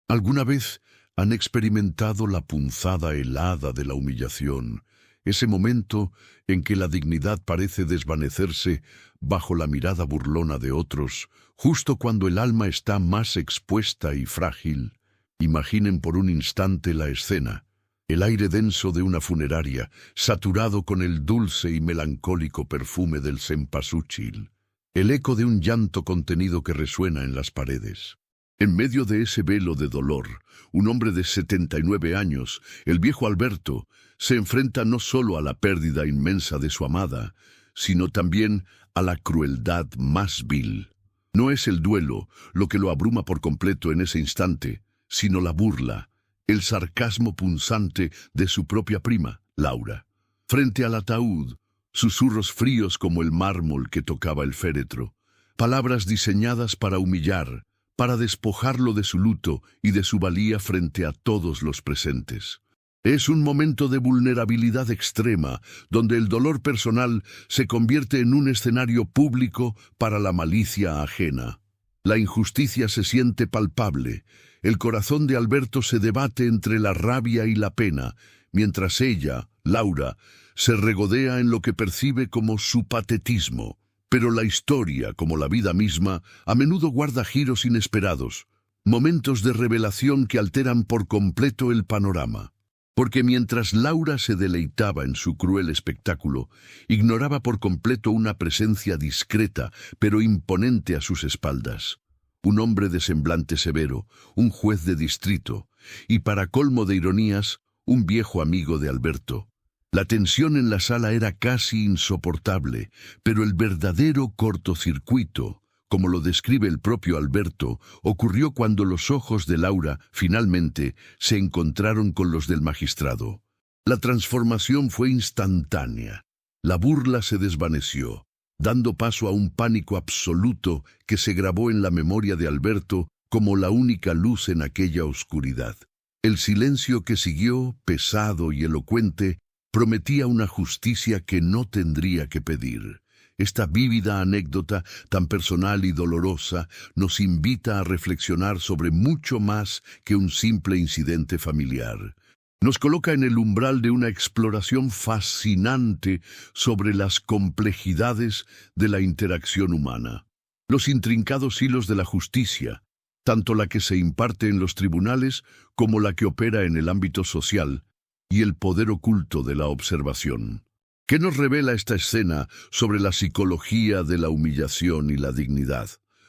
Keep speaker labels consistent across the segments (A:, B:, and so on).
A: ¿Alguna vez han experimentado la punzada helada de la humillación, ese momento en que la dignidad parece desvanecerse bajo la mirada burlona de otros, justo cuando el alma está más expuesta y frágil? Imaginen por un instante la escena, el aire denso de una funeraria, saturado con el dulce y melancólico perfume del cempasúchil, el eco de un llanto contenido que resuena en las paredes. En medio de ese velo de dolor, un hombre de 79 años, el viejo Alberto, se enfrenta no solo a la pérdida inmensa de su amada, sino también a la crueldad más vil. No es el duelo lo que lo abruma por completo en ese instante, sino la burla, el sarcasmo punzante de su propia prima, Laura. Frente al ataúd, susurros fríos como el mármol que tocaba el féretro, palabras diseñadas para humillar, para despojarlo de su luto y de su valía frente a todos los presentes. Es un momento de vulnerabilidad extrema, donde el dolor personal se convierte en un escenario público para la malicia ajena. La injusticia se siente palpable. El corazón de Alberto se debate entre la rabia y la pena, mientras ella, Laura, se regodea en lo que percibe como su patetismo. Pero la historia, como la vida misma, a menudo guarda giros inesperados, momentos de revelación que alteran por completo el panorama. Porque mientras Laura se deleitaba en su cruel espectáculo, ignoraba por completo una presencia discreta, pero imponente a sus espaldas. Un hombre de semblante severo, un juez de distrito, y para colmo de ironías, un viejo amigo de Alberto. La tensión en la sala era casi insoportable, pero el verdadero cortocircuito, como lo describe el propio Alberto, ocurrió cuando los ojos de Laura, finalmente, se encontraron con los del magistrado. La transformación fue instantánea. La burla se desvaneció, dando paso a un pánico absoluto que se grabó en la memoria de Alberto como la única luz en aquella oscuridad. El silencio que siguió, pesado y elocuente, prometía una justicia que no tendría que pedir. Esta vívida anécdota, tan personal y dolorosa, nos invita a reflexionar sobre mucho más que un simple incidente familiar. Nos coloca en el umbral de una exploración fascinante sobre las complejidades de la interacción humana. Los intrincados hilos de la justicia, tanto la que se imparte en los tribunales como la que opera en el ámbito social, y el poder oculto de la observación. ¿Qué nos revela esta escena sobre la psicología de la humillación y la dignidad?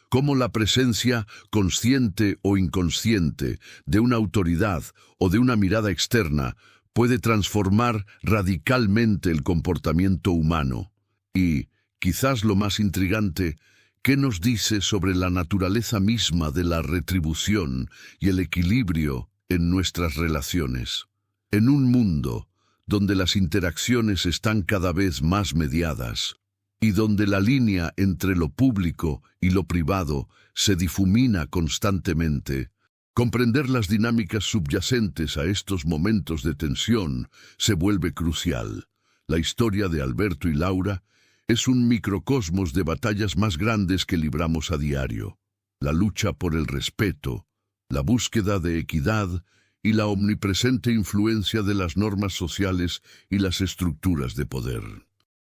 A: Cómo la presencia, consciente o inconsciente, de una autoridad o de una mirada externa puede transformar radicalmente el comportamiento humano. Y, quizás lo más intrigante, ¿qué nos dice sobre la naturaleza misma de la retribución y el equilibrio en nuestras relaciones? En un mundo donde las interacciones están cada vez más mediadas y donde la línea entre lo público y lo privado se difumina constantemente, comprender las dinámicas subyacentes a estos momentos de tensión se vuelve crucial. La historia de Alberto y Laura es un microcosmos de batallas más grandes que libramos a diario. La lucha por el respeto, la búsqueda de equidad y la omnipresente influencia de las normas sociales y las estructuras de poder.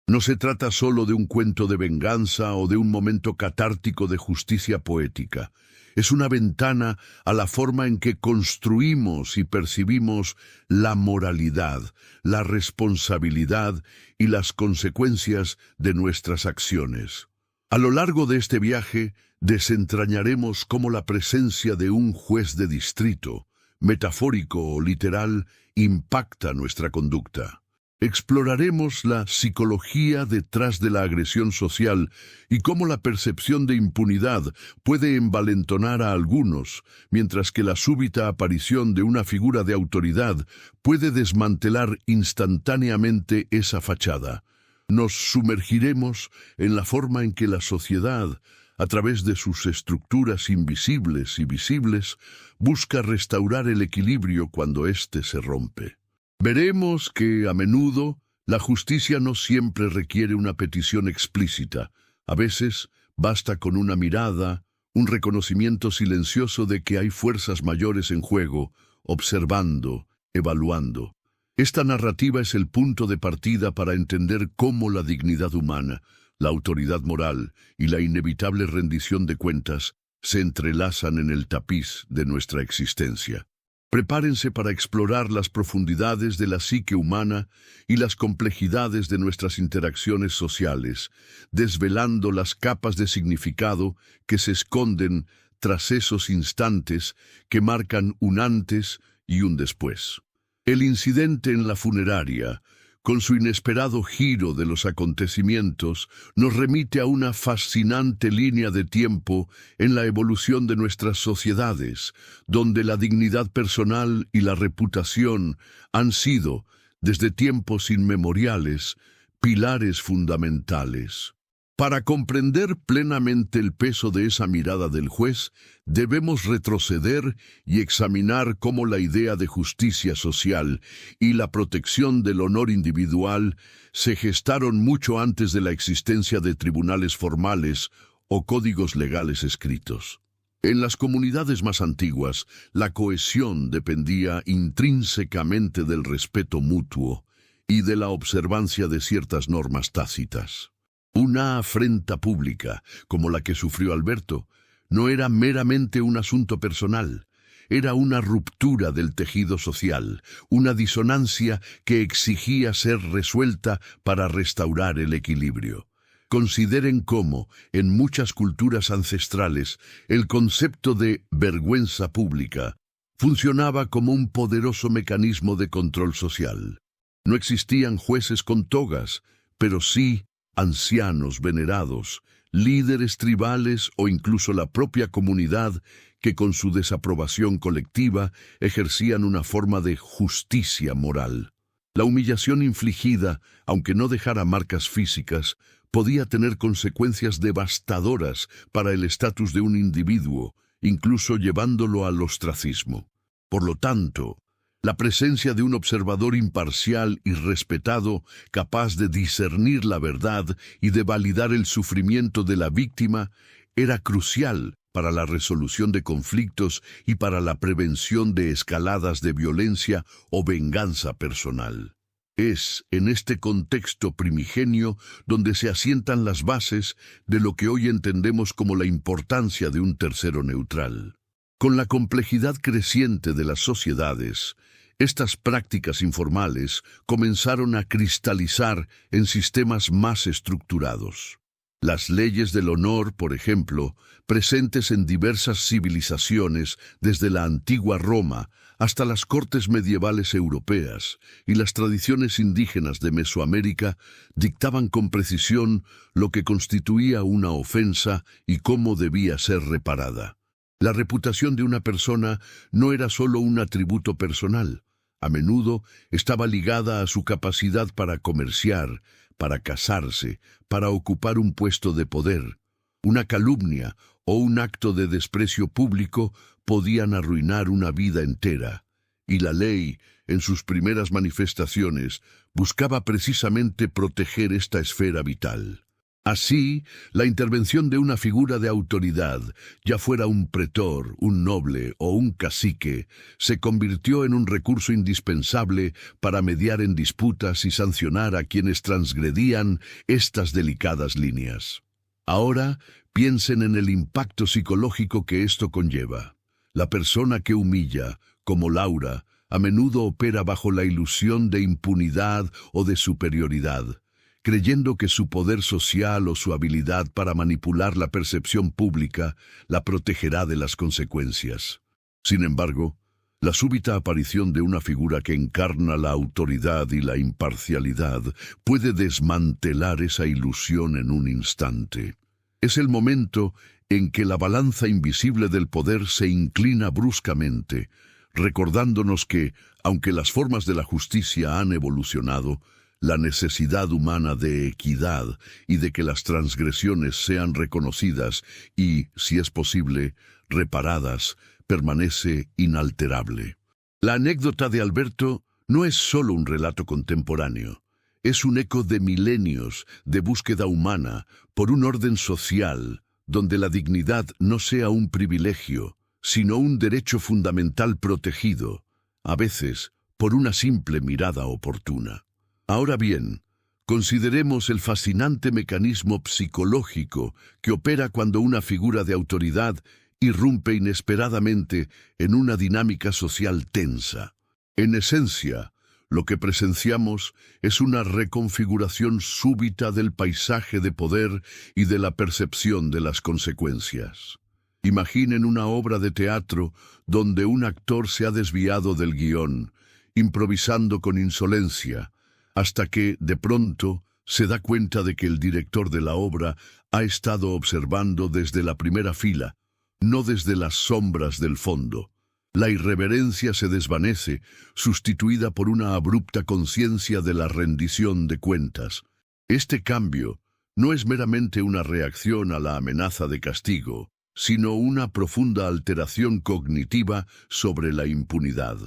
A: No se trata solo de un cuento de venganza o de un momento catártico de justicia poética. Es una ventana a la forma en que construimos y percibimos la moralidad, la responsabilidad y las consecuencias de nuestras acciones. A lo largo de este viaje, desentrañaremos cómo la presencia de un juez de distrito, metafórico o literal, impacta nuestra conducta. Exploraremos la psicología detrás de la agresión social y cómo la percepción de impunidad puede envalentonar a algunos, mientras que la súbita aparición de una figura de autoridad puede desmantelar instantáneamente esa fachada. Nos sumergiremos en la forma en que la sociedad, a través de sus estructuras invisibles y visibles, busca restaurar el equilibrio cuando éste se rompe. Veremos que, a menudo, la justicia no siempre requiere una petición explícita. A veces, basta con una mirada, un reconocimiento silencioso de que hay fuerzas mayores en juego, observando, evaluando. Esta narrativa es el punto de partida para entender cómo la dignidad humana, la autoridad moral y la inevitable rendición de cuentas se entrelazan en el tapiz de nuestra existencia. Prepárense para explorar las profundidades de la psique humana y las complejidades de nuestras interacciones sociales, desvelando las capas de significado que se esconden tras esos instantes que marcan un antes y un después. El incidente en la funeraria, con su inesperado giro de los acontecimientos, nos remite a una fascinante línea de tiempo en la evolución de nuestras sociedades, donde la dignidad personal y la reputación han sido, desde tiempos inmemoriales, pilares fundamentales. Para comprender plenamente el peso de esa mirada del juez, debemos retroceder y examinar cómo la idea de justicia social y la protección del honor individual se gestaron mucho antes de la existencia de tribunales formales o códigos legales escritos. En las comunidades más antiguas, la cohesión dependía intrínsecamente del respeto mutuo y de la observancia de ciertas normas tácitas. Una afrenta pública, como la que sufrió Alberto, no era meramente un asunto personal, era una ruptura del tejido social, una disonancia que exigía ser resuelta para restaurar el equilibrio. Consideren cómo, en muchas culturas ancestrales, el concepto de vergüenza pública funcionaba como un poderoso mecanismo de control social. No existían jueces con togas, pero sí ancianos venerados, líderes tribales o incluso la propia comunidad que con su desaprobación colectiva ejercían una forma de justicia moral. La humillación infligida, aunque no dejara marcas físicas, podía tener consecuencias devastadoras para el estatus de un individuo, incluso llevándolo al ostracismo. Por lo tanto, la presencia de un observador imparcial y respetado, capaz de discernir la verdad y de validar el sufrimiento de la víctima, era crucial para la resolución de conflictos y para la prevención de escaladas de violencia o venganza personal. Es en este contexto primigenio donde se asientan las bases de lo que hoy entendemos como la importancia de un tercero neutral. Con la complejidad creciente de las sociedades, estas prácticas informales comenzaron a cristalizar en sistemas más estructurados. Las leyes del honor, por ejemplo, presentes en diversas civilizaciones desde la antigua Roma hasta las cortes medievales europeas y las tradiciones indígenas de Mesoamérica, dictaban con precisión lo que constituía una ofensa y cómo debía ser reparada. La reputación de una persona no era solo un atributo personal. A menudo estaba ligada a su capacidad para comerciar, para casarse, para ocupar un puesto de poder. Una calumnia o un acto de desprecio público podían arruinar una vida entera, y la ley, en sus primeras manifestaciones, buscaba precisamente proteger esta esfera vital. Así, la intervención de una figura de autoridad, ya fuera un pretor, un noble o un cacique, se convirtió en un recurso indispensable para mediar en disputas y sancionar a quienes transgredían estas delicadas líneas. Ahora, piensen en el impacto psicológico que esto conlleva. La persona que humilla, como Laura, a menudo opera bajo la ilusión de impunidad o de superioridad, creyendo que su poder social o su habilidad para manipular la percepción pública la protegerá de las consecuencias. Sin embargo, la súbita aparición de una figura que encarna la autoridad y la imparcialidad puede desmantelar esa ilusión en un instante. Es el momento en que la balanza invisible del poder se inclina bruscamente, recordándonos que, aunque las formas de la justicia han evolucionado, la necesidad humana de equidad y de que las transgresiones sean reconocidas y, si es posible, reparadas, permanece inalterable. La anécdota de Alberto no es solo un relato contemporáneo, es un eco de milenios de búsqueda humana por un orden social donde la dignidad no sea un privilegio, sino un derecho fundamental protegido, a veces por una simple mirada oportuna. Ahora bien, consideremos el fascinante mecanismo psicológico que opera cuando una figura de autoridad irrumpe inesperadamente en una dinámica social tensa. En esencia, lo que presenciamos es una reconfiguración súbita del paisaje de poder y de la percepción de las consecuencias. Imaginen una obra de teatro donde un actor se ha desviado del guión, improvisando con insolencia, hasta que, de pronto, se da cuenta de que el director de la obra ha estado observando desde la primera fila, no desde las sombras del fondo. La irreverencia se desvanece, sustituida por una abrupta conciencia de la rendición de cuentas. Este cambio no es meramente una reacción a la amenaza de castigo, sino una profunda alteración cognitiva sobre la impunidad.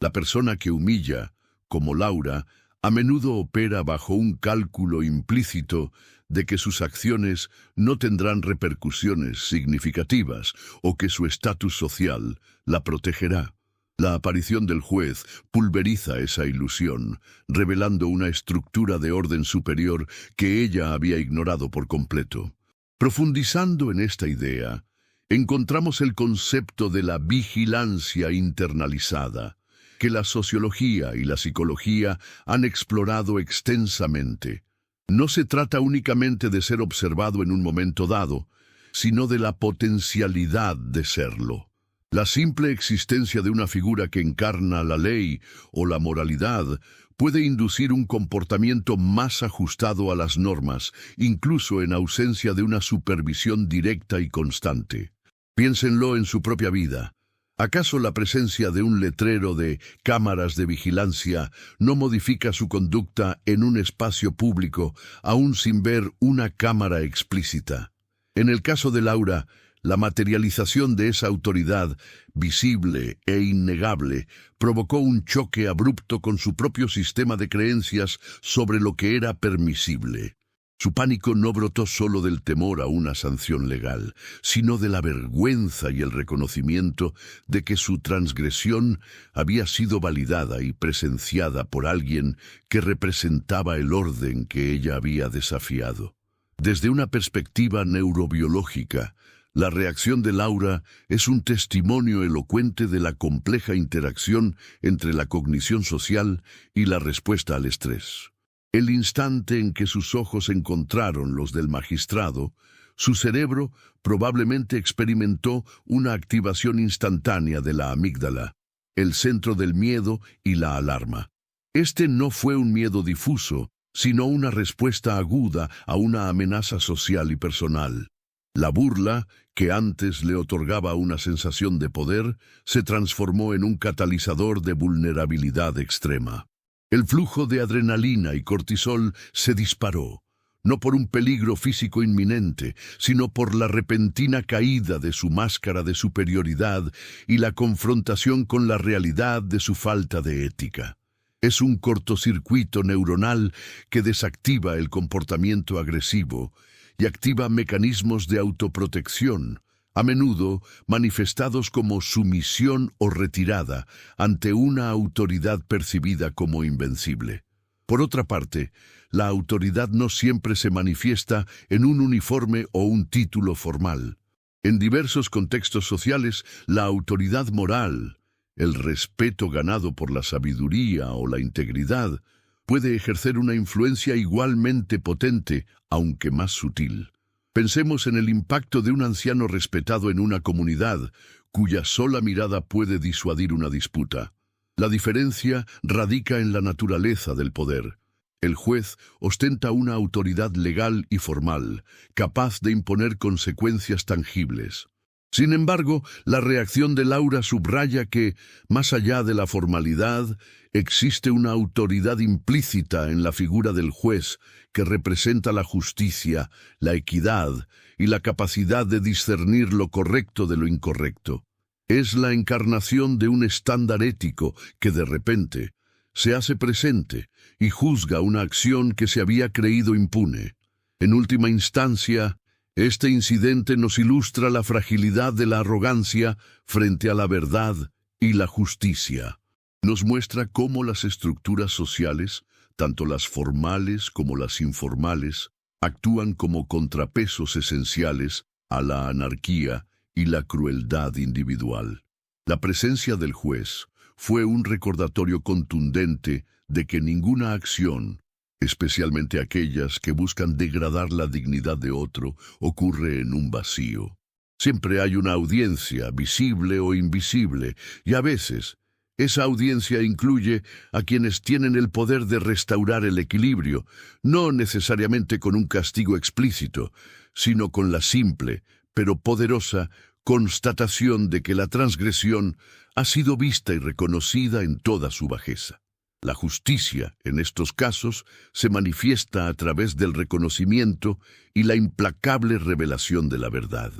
A: La persona que humilla, como Laura, a menudo opera bajo un cálculo implícito de que sus acciones no tendrán repercusiones significativas o que su estatus social la protegerá. La aparición del juez pulveriza esa ilusión, revelando una estructura de orden superior que ella había ignorado por completo. Profundizando en esta idea, encontramos el concepto de la vigilancia internalizada, que la sociología y la psicología han explorado extensamente. No se trata únicamente de ser observado en un momento dado, sino de la potencialidad de serlo. La simple existencia de una figura que encarna la ley o la moralidad puede inducir un comportamiento más ajustado a las normas, incluso en ausencia de una supervisión directa y constante. Piénsenlo en su propia vida. ¿Acaso la presencia de un letrero de cámaras de vigilancia no modifica su conducta en un espacio público, aún sin ver una cámara explícita? En el caso de Laura, la materialización de esa autoridad, visible e innegable, provocó un choque abrupto con su propio sistema de creencias sobre lo que era permisible. Su pánico no brotó solo del temor a una sanción legal, sino de la vergüenza y el reconocimiento de que su transgresión había sido validada y presenciada por alguien que representaba el orden que ella había desafiado. Desde una perspectiva neurobiológica, la reacción de Laura es un testimonio elocuente de la compleja interacción entre la cognición social y la respuesta al estrés. El instante en que sus ojos encontraron los del magistrado, su cerebro probablemente experimentó una activación instantánea de la amígdala, el centro del miedo y la alarma. Este no fue un miedo difuso, sino una respuesta aguda a una amenaza social y personal. La burla, que antes le otorgaba una sensación de poder, se transformó en un catalizador de vulnerabilidad extrema. El flujo de adrenalina y cortisol se disparó, no por un peligro físico inminente, sino por la repentina caída de su máscara de superioridad y la confrontación con la realidad de su falta de ética. Es un cortocircuito neuronal que desactiva el comportamiento agresivo y activa mecanismos de autoprotección, a menudo manifestados como sumisión o retirada ante una autoridad percibida como invencible. Por otra parte, la autoridad no siempre se manifiesta en un uniforme o un título formal. En diversos contextos sociales, la autoridad moral, el respeto ganado por la sabiduría o la integridad, puede ejercer una influencia igualmente potente, aunque más sutil. Pensemos en el impacto de un anciano respetado en una comunidad, cuya sola mirada puede disuadir una disputa. La diferencia radica en la naturaleza del poder. El juez ostenta una autoridad legal y formal, capaz de imponer consecuencias tangibles. Sin embargo, la reacción de Laura subraya que, más allá de la formalidad, existe una autoridad implícita en la figura del juez que representa la justicia, la equidad y la capacidad de discernir lo correcto de lo incorrecto. Es la encarnación de un estándar ético que de repente se hace presente y juzga una acción que se había creído impune. En última instancia, Este incidente nos ilustra la fragilidad de la arrogancia frente a la verdad y la justicia. Nos muestra cómo las estructuras sociales, tanto las formales como las informales, actúan como contrapesos esenciales a la anarquía y la crueldad individual. La presencia del juez fue un recordatorio contundente de que ninguna acción, especialmente aquellas que buscan degradar la dignidad de otro, ocurre en un vacío. Siempre hay una audiencia, visible o invisible, y a veces esa audiencia incluye a quienes tienen el poder de restaurar el equilibrio, no necesariamente con un castigo explícito, sino con la simple, pero poderosa, constatación de que la transgresión ha sido vista y reconocida en toda su bajeza. La justicia, en estos casos, se manifiesta a través del reconocimiento y la implacable revelación de la verdad.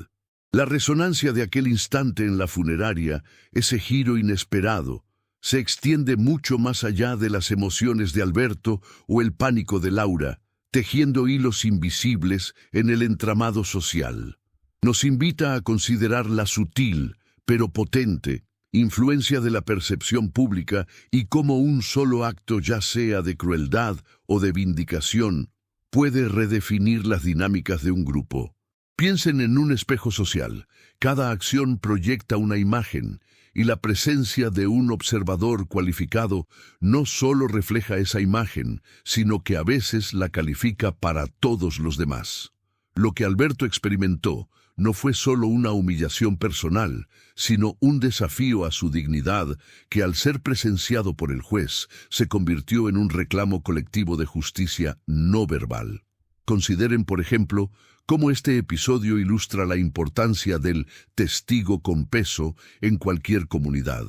A: La resonancia de aquel instante en la funeraria, ese giro inesperado, se extiende mucho más allá de las emociones de Alberto o el pánico de Laura, tejiendo hilos invisibles en el entramado social. Nos invita a considerar la sutil, pero potente, influencia de la percepción pública y cómo un solo acto, ya sea de crueldad o de vindicación, puede redefinir las dinámicas de un grupo. Piensen en un espejo social. Cada acción proyecta una imagen, y la presencia de un observador cualificado no solo refleja esa imagen, sino que a veces la califica para todos los demás. Lo que Alberto experimentó no fue solo una humillación personal, sino un desafío a su dignidad que, al ser presenciado por el juez, se convirtió en un reclamo colectivo de justicia no verbal. Consideren, por ejemplo, cómo este episodio ilustra la importancia del testigo con peso en cualquier comunidad.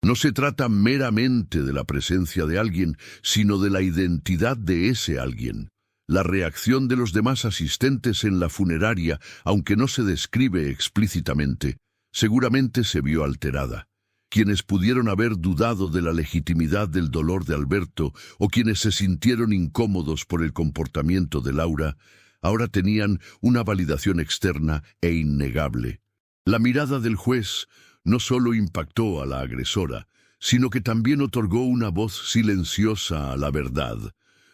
A: No se trata meramente de la presencia de alguien, sino de la identidad de ese alguien. La reacción de los demás asistentes en la funeraria, aunque no se describe explícitamente, seguramente se vio alterada. Quienes pudieron haber dudado de la legitimidad del dolor de Alberto o quienes se sintieron incómodos por el comportamiento de Laura, ahora tenían una validación externa e innegable. La mirada del juez no solo impactó a la agresora, sino que también otorgó una voz silenciosa a la verdad,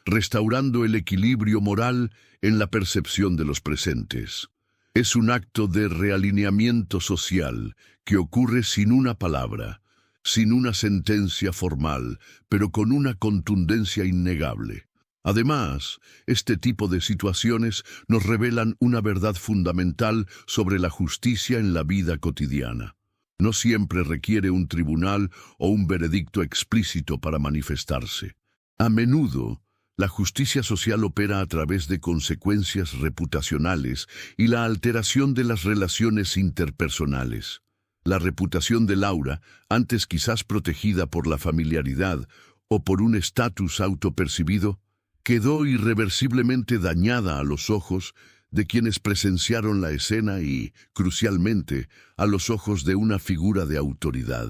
A: restaurando el equilibrio moral en la percepción de los presentes. Es un acto de realineamiento social que ocurre sin una palabra, sin una sentencia formal, pero con una contundencia innegable. Además, este tipo de situaciones nos revelan una verdad fundamental sobre la justicia en la vida cotidiana. No siempre requiere un tribunal o un veredicto explícito para manifestarse. A menudo, la justicia social opera a través de consecuencias reputacionales y la alteración de las relaciones interpersonales. La reputación de Laura, antes quizás protegida por la familiaridad o por un estatus autopercibido, quedó irreversiblemente dañada a los ojos de quienes presenciaron la escena y, crucialmente, a los ojos de una figura de autoridad.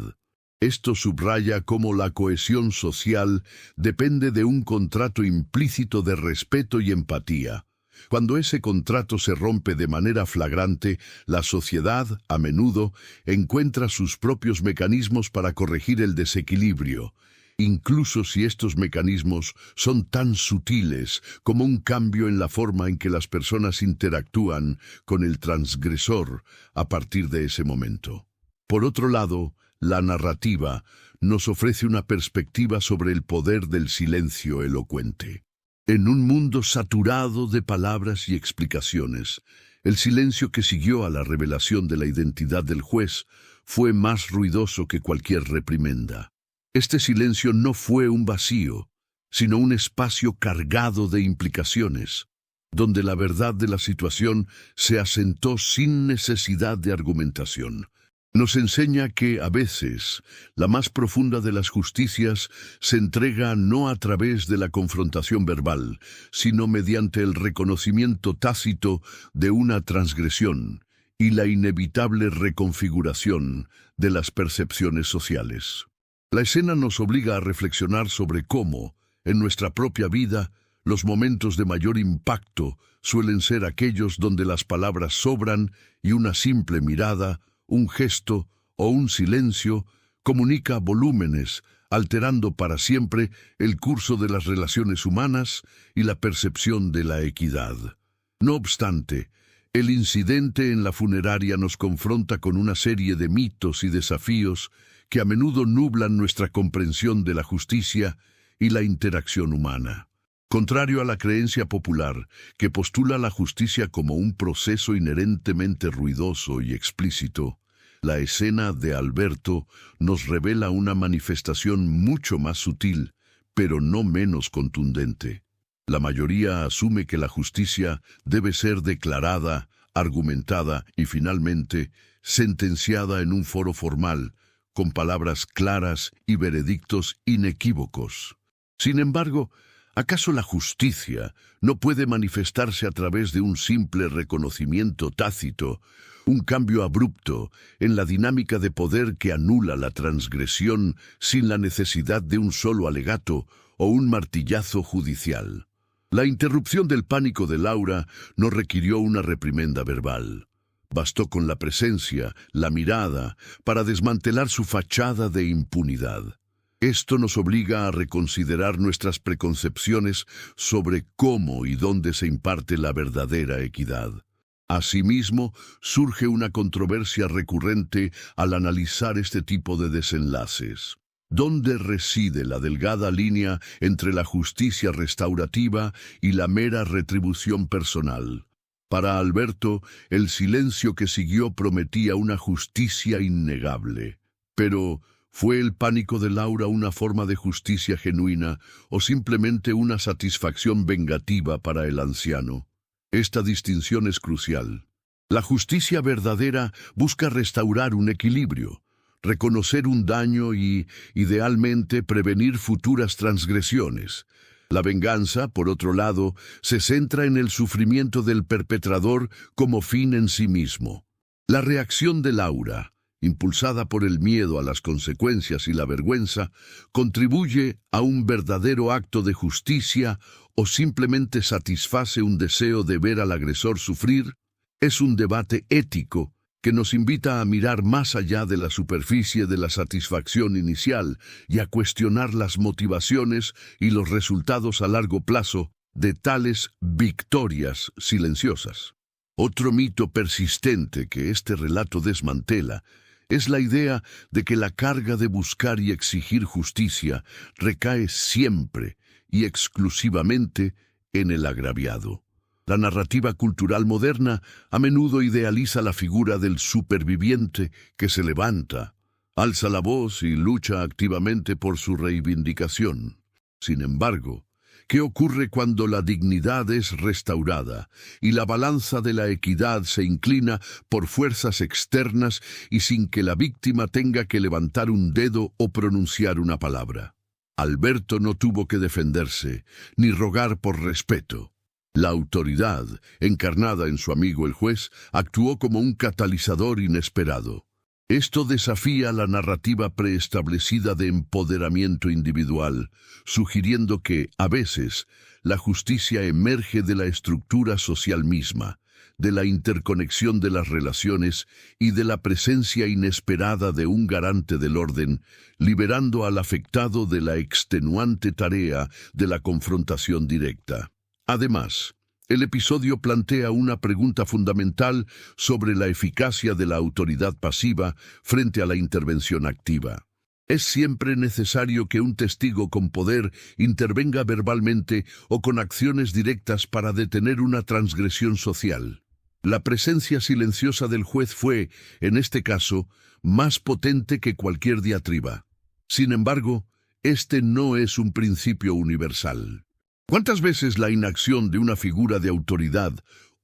A: Esto subraya cómo la cohesión social depende de un contrato implícito de respeto y empatía. Cuando ese contrato se rompe de manera flagrante, la sociedad, a menudo, encuentra sus propios mecanismos para corregir el desequilibrio, incluso si estos mecanismos son tan sutiles como un cambio en la forma en que las personas interactúan con el transgresor a partir de ese momento. Por otro lado, la narrativa nos ofrece una perspectiva sobre el poder del silencio elocuente. En un mundo saturado de palabras y explicaciones, el silencio que siguió a la revelación de la identidad del juez fue más ruidoso que cualquier reprimenda. Este silencio no fue un vacío, sino un espacio cargado de implicaciones, donde la verdad de la situación se asentó sin necesidad de argumentación. Nos enseña que, a veces, la más profunda de las justicias se entrega no a través de la confrontación verbal, sino mediante el reconocimiento tácito de una transgresión y la inevitable reconfiguración de las percepciones sociales. La escena nos obliga a reflexionar sobre cómo, en nuestra propia vida, los momentos de mayor impacto suelen ser aquellos donde las palabras sobran y una simple mirada, un gesto o un silencio comunica volúmenes, alterando para siempre el curso de las relaciones humanas y la percepción de la equidad. No obstante, el incidente en la funeraria nos confronta con una serie de mitos y desafíos que a menudo nublan nuestra comprensión de la justicia y la interacción humana. Contrario a la creencia popular, que postula la justicia como un proceso inherentemente ruidoso y explícito, la escena de Alberto nos revela una manifestación mucho más sutil, pero no menos contundente. La mayoría asume que la justicia debe ser declarada, argumentada y finalmente sentenciada en un foro formal, con palabras claras y veredictos inequívocos. Sin embargo, ¿acaso la justicia no puede manifestarse a través de un simple reconocimiento tácito, un cambio abrupto en la dinámica de poder que anula la transgresión sin la necesidad de un solo alegato o un martillazo judicial? La interrupción del pánico de Laura no requirió una reprimenda verbal. Bastó con la presencia, la mirada, para desmantelar su fachada de impunidad. Esto nos obliga a reconsiderar nuestras preconcepciones sobre cómo y dónde se imparte la verdadera equidad. Asimismo, surge una controversia recurrente al analizar este tipo de desenlaces. ¿Dónde reside la delgada línea entre la justicia restaurativa y la mera retribución personal? Para Alberto, el silencio que siguió prometía una justicia innegable. Pero, ¿fue el pánico de Laura una forma de justicia genuina o simplemente una satisfacción vengativa para el anciano? Esta distinción es crucial. La justicia verdadera busca restaurar un equilibrio, reconocer un daño y, idealmente, prevenir futuras transgresiones. La venganza, por otro lado, se centra en el sufrimiento del perpetrador como fin en sí mismo. La reacción de Laura, impulsada por el miedo a las consecuencias y la vergüenza, contribuye a un verdadero acto de justicia o simplemente satisface un deseo de ver al agresor sufrir. Es un debate ético que nos invita a mirar más allá de la superficie de la satisfacción inicial y a cuestionar las motivaciones y los resultados a largo plazo de tales victorias silenciosas. Otro mito persistente que este relato desmantela es la idea de que la carga de buscar y exigir justicia recae siempre y exclusivamente en el agraviado. La narrativa cultural moderna a menudo idealiza la figura del superviviente que se levanta, alza la voz y lucha activamente por su reivindicación. Sin embargo, ¿qué ocurre cuando la dignidad es restaurada y la balanza de la equidad se inclina por fuerzas externas y sin que la víctima tenga que levantar un dedo o pronunciar una palabra? Alberto no tuvo que defenderse ni rogar por respeto. La autoridad, encarnada en su amigo el juez, actuó como un catalizador inesperado. Esto desafía la narrativa preestablecida de empoderamiento individual, sugiriendo que, a veces, la justicia emerge de la estructura social misma, de la interconexión de las relaciones y de la presencia inesperada de un garante del orden, liberando al afectado de la extenuante tarea de la confrontación directa. Además, el episodio plantea una pregunta fundamental sobre la eficacia de la autoridad pasiva frente a la intervención activa. ¿Es siempre necesario que un testigo con poder intervenga verbalmente o con acciones directas para detener una transgresión social? La presencia silenciosa del juez fue, en este caso, más potente que cualquier diatriba. Sin embargo, este no es un principio universal. ¿Cuántas veces la inacción de una figura de autoridad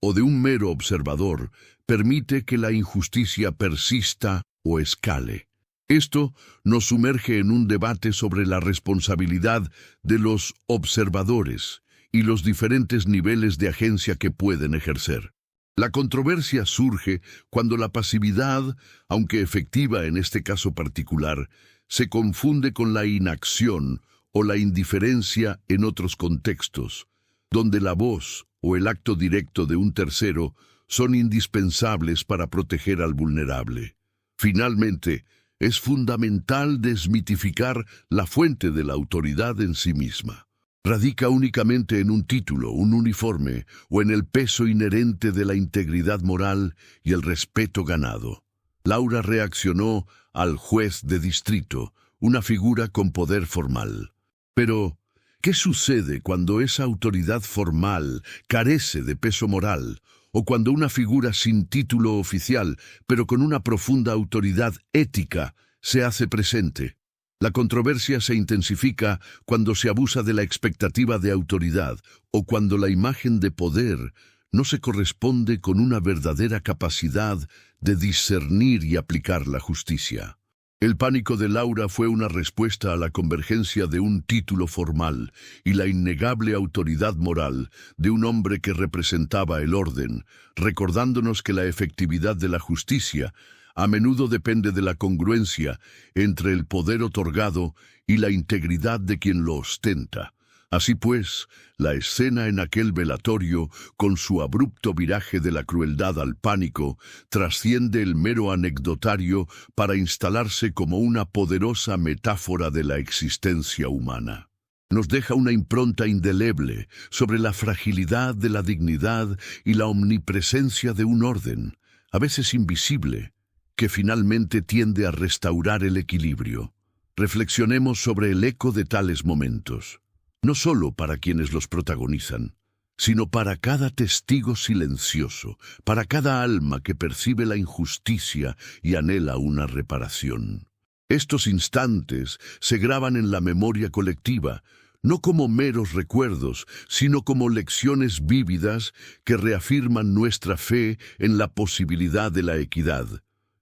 A: o de un mero observador permite que la injusticia persista o escale? Esto nos sumerge en un debate sobre la responsabilidad de los observadores y los diferentes niveles de agencia que pueden ejercer. La controversia surge cuando la pasividad, aunque efectiva en este caso particular, se confunde con la inacción o la indiferencia en otros contextos, donde la voz o el acto directo de un tercero son indispensables para proteger al vulnerable. Finalmente, es fundamental desmitificar la fuente de la autoridad en sí misma. Radica únicamente en un título, un uniforme, o en el peso inherente de la integridad moral y el respeto ganado. Laura reaccionó al juez de distrito, una figura con poder formal. Pero, ¿qué sucede cuando esa autoridad formal carece de peso moral, o cuando una figura sin título oficial, pero con una profunda autoridad ética, se hace presente? La controversia se intensifica cuando se abusa de la expectativa de autoridad o cuando la imagen de poder no se corresponde con una verdadera capacidad de discernir y aplicar la justicia. El pánico de Laura fue una respuesta a la convergencia de un título formal y la innegable autoridad moral de un hombre que representaba el orden, recordándonos que la efectividad de la justicia a menudo depende de la congruencia entre el poder otorgado y la integridad de quien lo ostenta. Así pues, la escena en aquel velatorio, con su abrupto viraje de la crueldad al pánico, trasciende el mero anecdotario para instalarse como una poderosa metáfora de la existencia humana. Nos deja una impronta indeleble sobre la fragilidad de la dignidad y la omnipresencia de un orden, a veces invisible, que finalmente tiende a restaurar el equilibrio. Reflexionemos sobre el eco de tales momentos, no solo para quienes los protagonizan, sino para cada testigo silencioso, para cada alma que percibe la injusticia y anhela una reparación. Estos instantes se graban en la memoria colectiva, no como meros recuerdos, sino como lecciones vívidas que reafirman nuestra fe en la posibilidad de la equidad,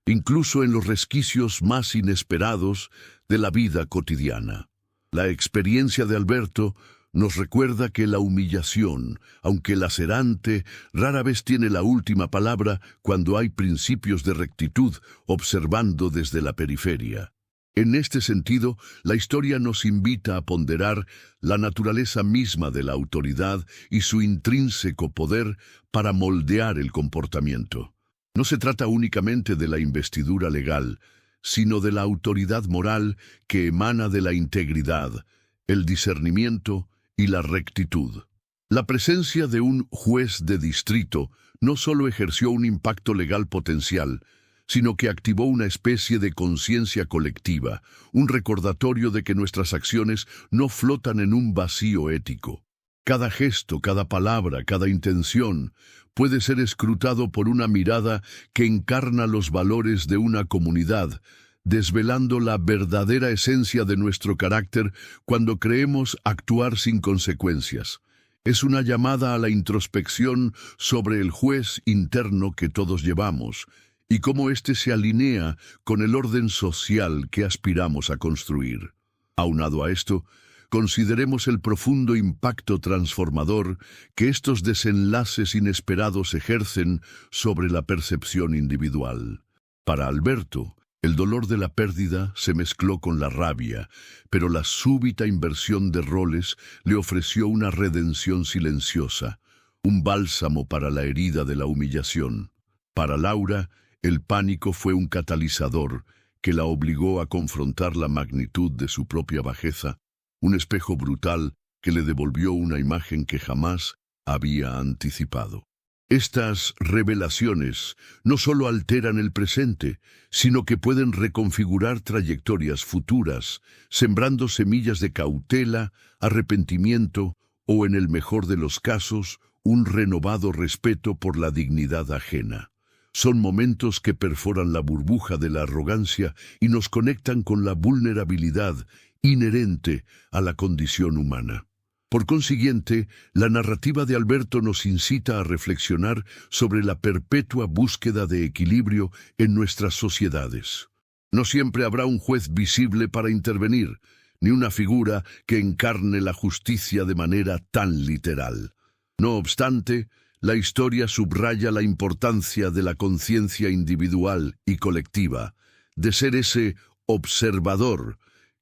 A: incluso en los resquicios más inesperados de la vida cotidiana. La experiencia de Alberto nos recuerda que la humillación, aunque lacerante, rara vez tiene la última palabra cuando hay principios de rectitud observando desde la periferia. En este sentido, la historia nos invita a ponderar la naturaleza misma de la autoridad y su intrínseco poder para moldear el comportamiento. No se trata únicamente de la investidura legal, sino de la autoridad moral que emana de la integridad, el discernimiento y la rectitud. La presencia de un juez de distrito no solo ejerció un impacto legal potencial, sino que activó una especie de conciencia colectiva, un recordatorio de que nuestras acciones no flotan en un vacío ético. Cada gesto, cada palabra, cada intención puede ser escrutado por una mirada que encarna los valores de una comunidad, desvelando la verdadera esencia de nuestro carácter cuando creemos actuar sin consecuencias. Es una llamada a la introspección sobre el juez interno que todos llevamos y cómo éste se alinea con el orden social que aspiramos a construir. Aunado a esto, consideremos el profundo impacto transformador que estos desenlaces inesperados ejercen sobre la percepción individual. Para Alberto, el dolor de la pérdida se mezcló con la rabia, pero la súbita inversión de roles le ofreció una redención silenciosa, un bálsamo para la herida de la humillación. Para Laura, el pánico fue un catalizador que la obligó a confrontar la magnitud de su propia bajeza, un espejo brutal que le devolvió una imagen que jamás había anticipado. Estas revelaciones no solo alteran el presente, sino que pueden reconfigurar trayectorias futuras, sembrando semillas de cautela, arrepentimiento o, en el mejor de los casos, un renovado respeto por la dignidad ajena. Son momentos que perforan la burbuja de la arrogancia y nos conectan con la vulnerabilidad inherente a la condición humana. Por consiguiente, la narrativa de Alberto nos incita a reflexionar sobre la perpetua búsqueda de equilibrio en nuestras sociedades. No siempre habrá un juez visible para intervenir, ni una figura que encarne la justicia de manera tan literal. No obstante, la historia subraya la importancia de la conciencia individual y colectiva, de ser ese observador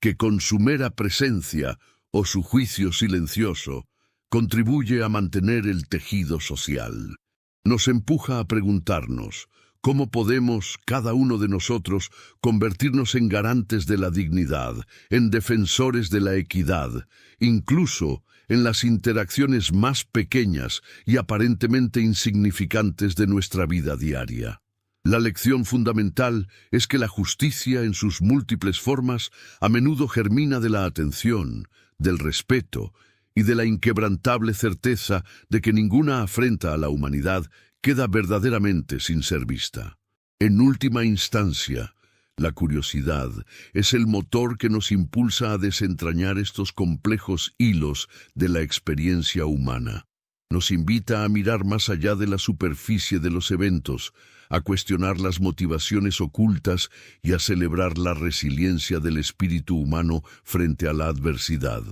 A: que con su mera presencia o su juicio silencioso contribuye a mantener el tejido social. Nos empuja a preguntarnos, ¿cómo podemos, cada uno de nosotros, convertirnos en garantes de la dignidad, en defensores de la equidad, incluso en las interacciones más pequeñas y aparentemente insignificantes de nuestra vida diaria? La lección fundamental es que la justicia en sus múltiples formas a menudo germina de la atención, del respeto y de la inquebrantable certeza de que ninguna afrenta a la humanidad queda verdaderamente sin ser vista. En última instancia, la curiosidad es el motor que nos impulsa a desentrañar estos complejos hilos de la experiencia humana. Nos invita a mirar más allá de la superficie de los eventos, a cuestionar las motivaciones ocultas y a celebrar la resiliencia del espíritu humano frente a la adversidad.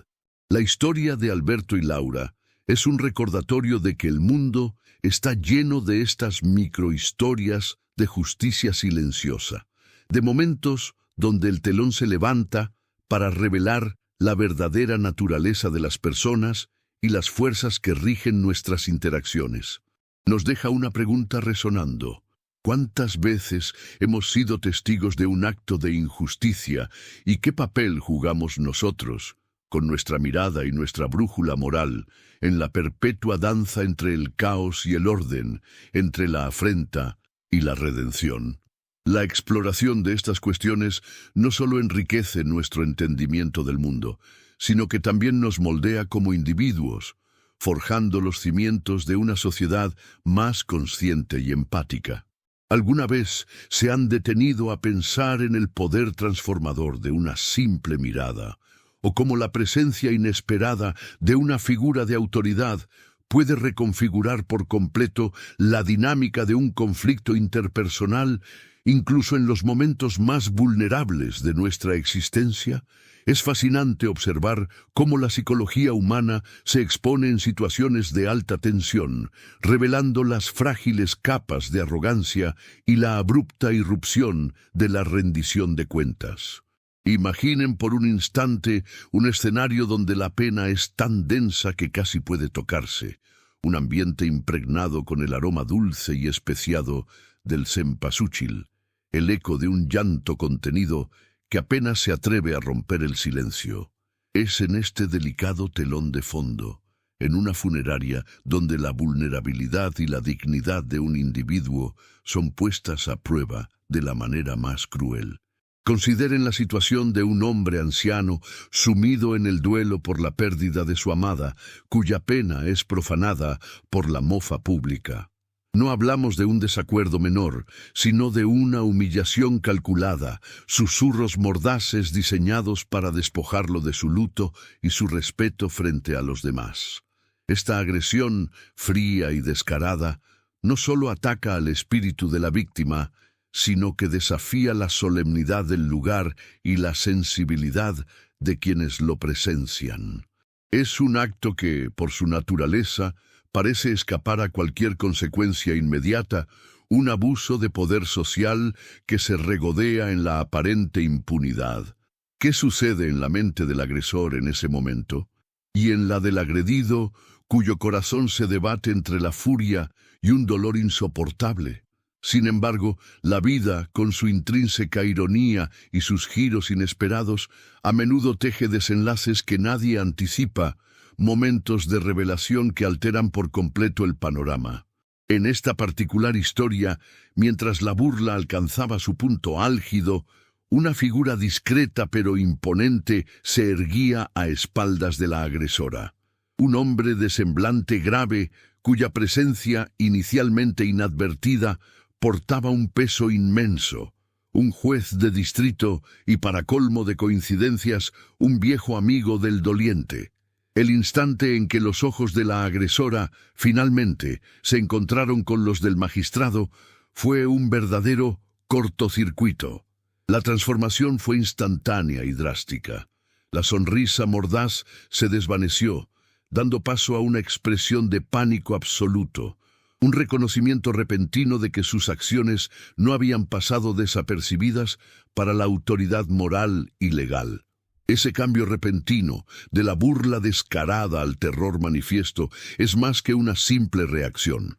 A: La historia de Alberto y Laura es un recordatorio de que el mundo está lleno de estas microhistorias de justicia silenciosa, de momentos donde el telón se levanta para revelar la verdadera naturaleza de las personas y las fuerzas que rigen nuestras interacciones. Nos deja una pregunta resonando. ¿Cuántas veces hemos sido testigos de un acto de injusticia y qué papel jugamos nosotros, con nuestra mirada y nuestra brújula moral, en la perpetua danza entre el caos y el orden, entre la afrenta y la redención? La exploración de estas cuestiones no solo enriquece nuestro entendimiento del mundo, sino que también nos moldea como individuos, forjando los cimientos de una sociedad más consciente y empática. ¿Alguna vez se han detenido a pensar en el poder transformador de una simple mirada, o cómo la presencia inesperada de una figura de autoridad puede reconfigurar por completo la dinámica de un conflicto interpersonal, incluso en los momentos más vulnerables de nuestra existencia? Es fascinante observar cómo la psicología humana se expone en situaciones de alta tensión, revelando las frágiles capas de arrogancia y la abrupta irrupción de la rendición de cuentas. Imaginen por un instante un escenario donde la pena es tan densa que casi puede tocarse, un ambiente impregnado con el aroma dulce y especiado del cempasúchil, el eco de un llanto contenido que apenas se atreve a romper el silencio. Es en este delicado telón de fondo, en una funeraria donde la vulnerabilidad y la dignidad de un individuo son puestas a prueba de la manera más cruel. Consideren la situación de un hombre anciano sumido en el duelo por la pérdida de su amada, cuya pena es profanada por la mofa pública. No hablamos de un desacuerdo menor, sino de una humillación calculada, susurros mordaces diseñados para despojarlo de su luto y su respeto frente a los demás. Esta agresión, fría y descarada, no solo ataca al espíritu de la víctima, sino que desafía la solemnidad del lugar y la sensibilidad de quienes lo presencian. Es un acto que, por su naturaleza, parece escapar a cualquier consecuencia inmediata, un abuso de poder social que se regodea en la aparente impunidad. ¿Qué sucede en la mente del agresor en ese momento? Y en la del agredido, cuyo corazón se debate entre la furia y un dolor insoportable. Sin embargo, la vida, con su intrínseca ironía y sus giros inesperados, a menudo teje desenlaces que nadie anticipa, momentos de revelación que alteran por completo el panorama. En esta particular historia, mientras la burla alcanzaba su punto álgido, una figura discreta pero imponente se erguía a espaldas de la agresora. Un hombre de semblante grave, cuya presencia, inicialmente inadvertida, portaba un peso inmenso. Un juez de distrito y, para colmo de coincidencias, un viejo amigo del doliente. El instante en que los ojos de la agresora finalmente se encontraron con los del magistrado fue un verdadero cortocircuito. La transformación fue instantánea y drástica. La sonrisa mordaz se desvaneció, dando paso a una expresión de pánico absoluto, un reconocimiento repentino de que sus acciones no habían pasado desapercibidas para la autoridad moral y legal. Ese cambio repentino, de la burla descarada al terror manifiesto, es más que una simple reacción.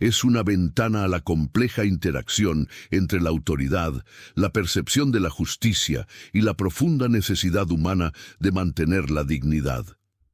A: Es una ventana a la compleja interacción entre la autoridad, la percepción de la justicia y la profunda necesidad humana de mantener la dignidad.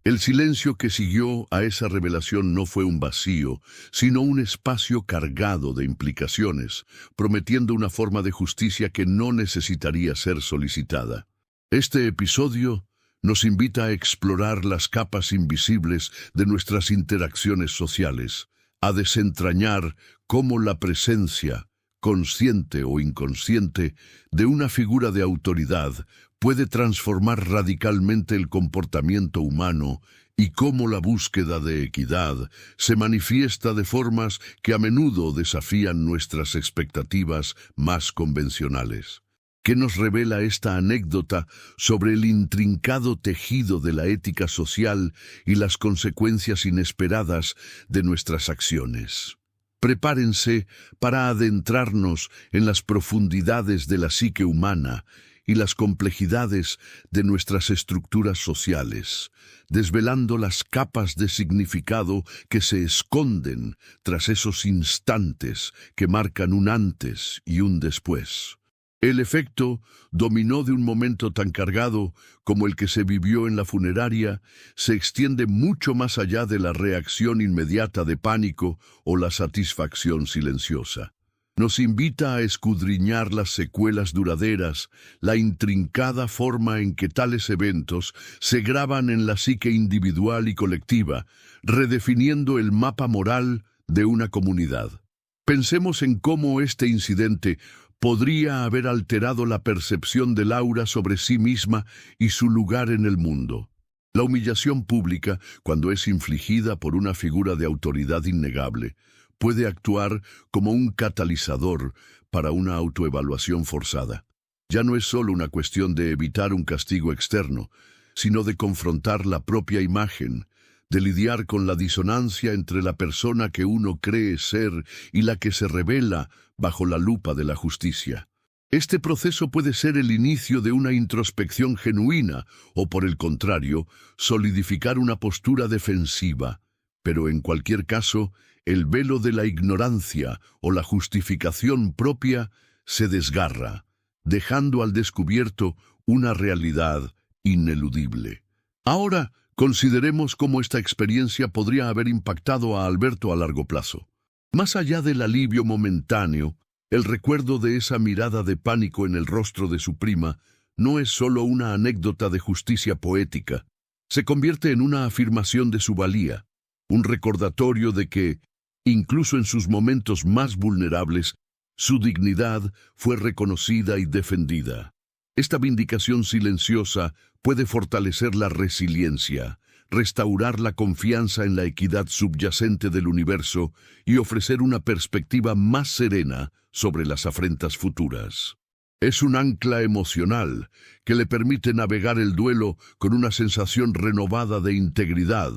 A: El silencio que siguió a esa revelación no fue un vacío, sino un espacio cargado de implicaciones, prometiendo una forma de justicia que no necesitaría ser solicitada. Este episodio nos invita a explorar las capas invisibles de nuestras interacciones sociales, a desentrañar cómo la presencia, consciente o inconsciente, de una figura de autoridad puede transformar radicalmente el comportamiento humano y cómo la búsqueda de equidad se manifiesta de formas que a menudo desafían nuestras expectativas más convencionales. ¿Qué nos revela esta anécdota sobre el intrincado tejido de la ética social y las consecuencias inesperadas de nuestras acciones? Prepárense para adentrarnos en las profundidades de la psique humana y las complejidades de nuestras estructuras sociales, desvelando las capas de significado que se esconden tras esos instantes que marcan un antes y un después. El efecto dominó de un momento tan cargado como el que se vivió en la funeraria, se extiende mucho más allá de la reacción inmediata de pánico o la satisfacción silenciosa. Nos invita a escudriñar las secuelas duraderas, la intrincada forma en que tales eventos se graban en la psique individual y colectiva, redefiniendo el mapa moral de una comunidad. Pensemos en cómo este incidente podría haber alterado la percepción de Laura sobre sí misma y su lugar en el mundo. La humillación pública, cuando es infligida por una figura de autoridad innegable, puede actuar como un catalizador para una autoevaluación forzada. Ya no es solo una cuestión de evitar un castigo externo, sino de confrontar la propia imagen, de lidiar con la disonancia entre la persona que uno cree ser y la que se revela bajo la lupa de la justicia. Este proceso puede ser el inicio de una introspección genuina o, por el contrario, solidificar una postura defensiva. Pero en cualquier caso, el velo de la ignorancia o la justificación propia se desgarra, dejando al descubierto una realidad ineludible. Ahora, consideremos cómo esta experiencia podría haber impactado a Alberto a largo plazo. Más allá del alivio momentáneo, el recuerdo de esa mirada de pánico en el rostro de su prima no es solo una anécdota de justicia poética. Se convierte en una afirmación de su valía, un recordatorio de que, incluso en sus momentos más vulnerables, su dignidad fue reconocida y defendida. Esta vindicación silenciosa puede fortalecer la resiliencia, restaurar la confianza en la equidad subyacente del universo y ofrecer una perspectiva más serena sobre las afrentas futuras. Es un ancla emocional que le permite navegar el duelo con una sensación renovada de integridad,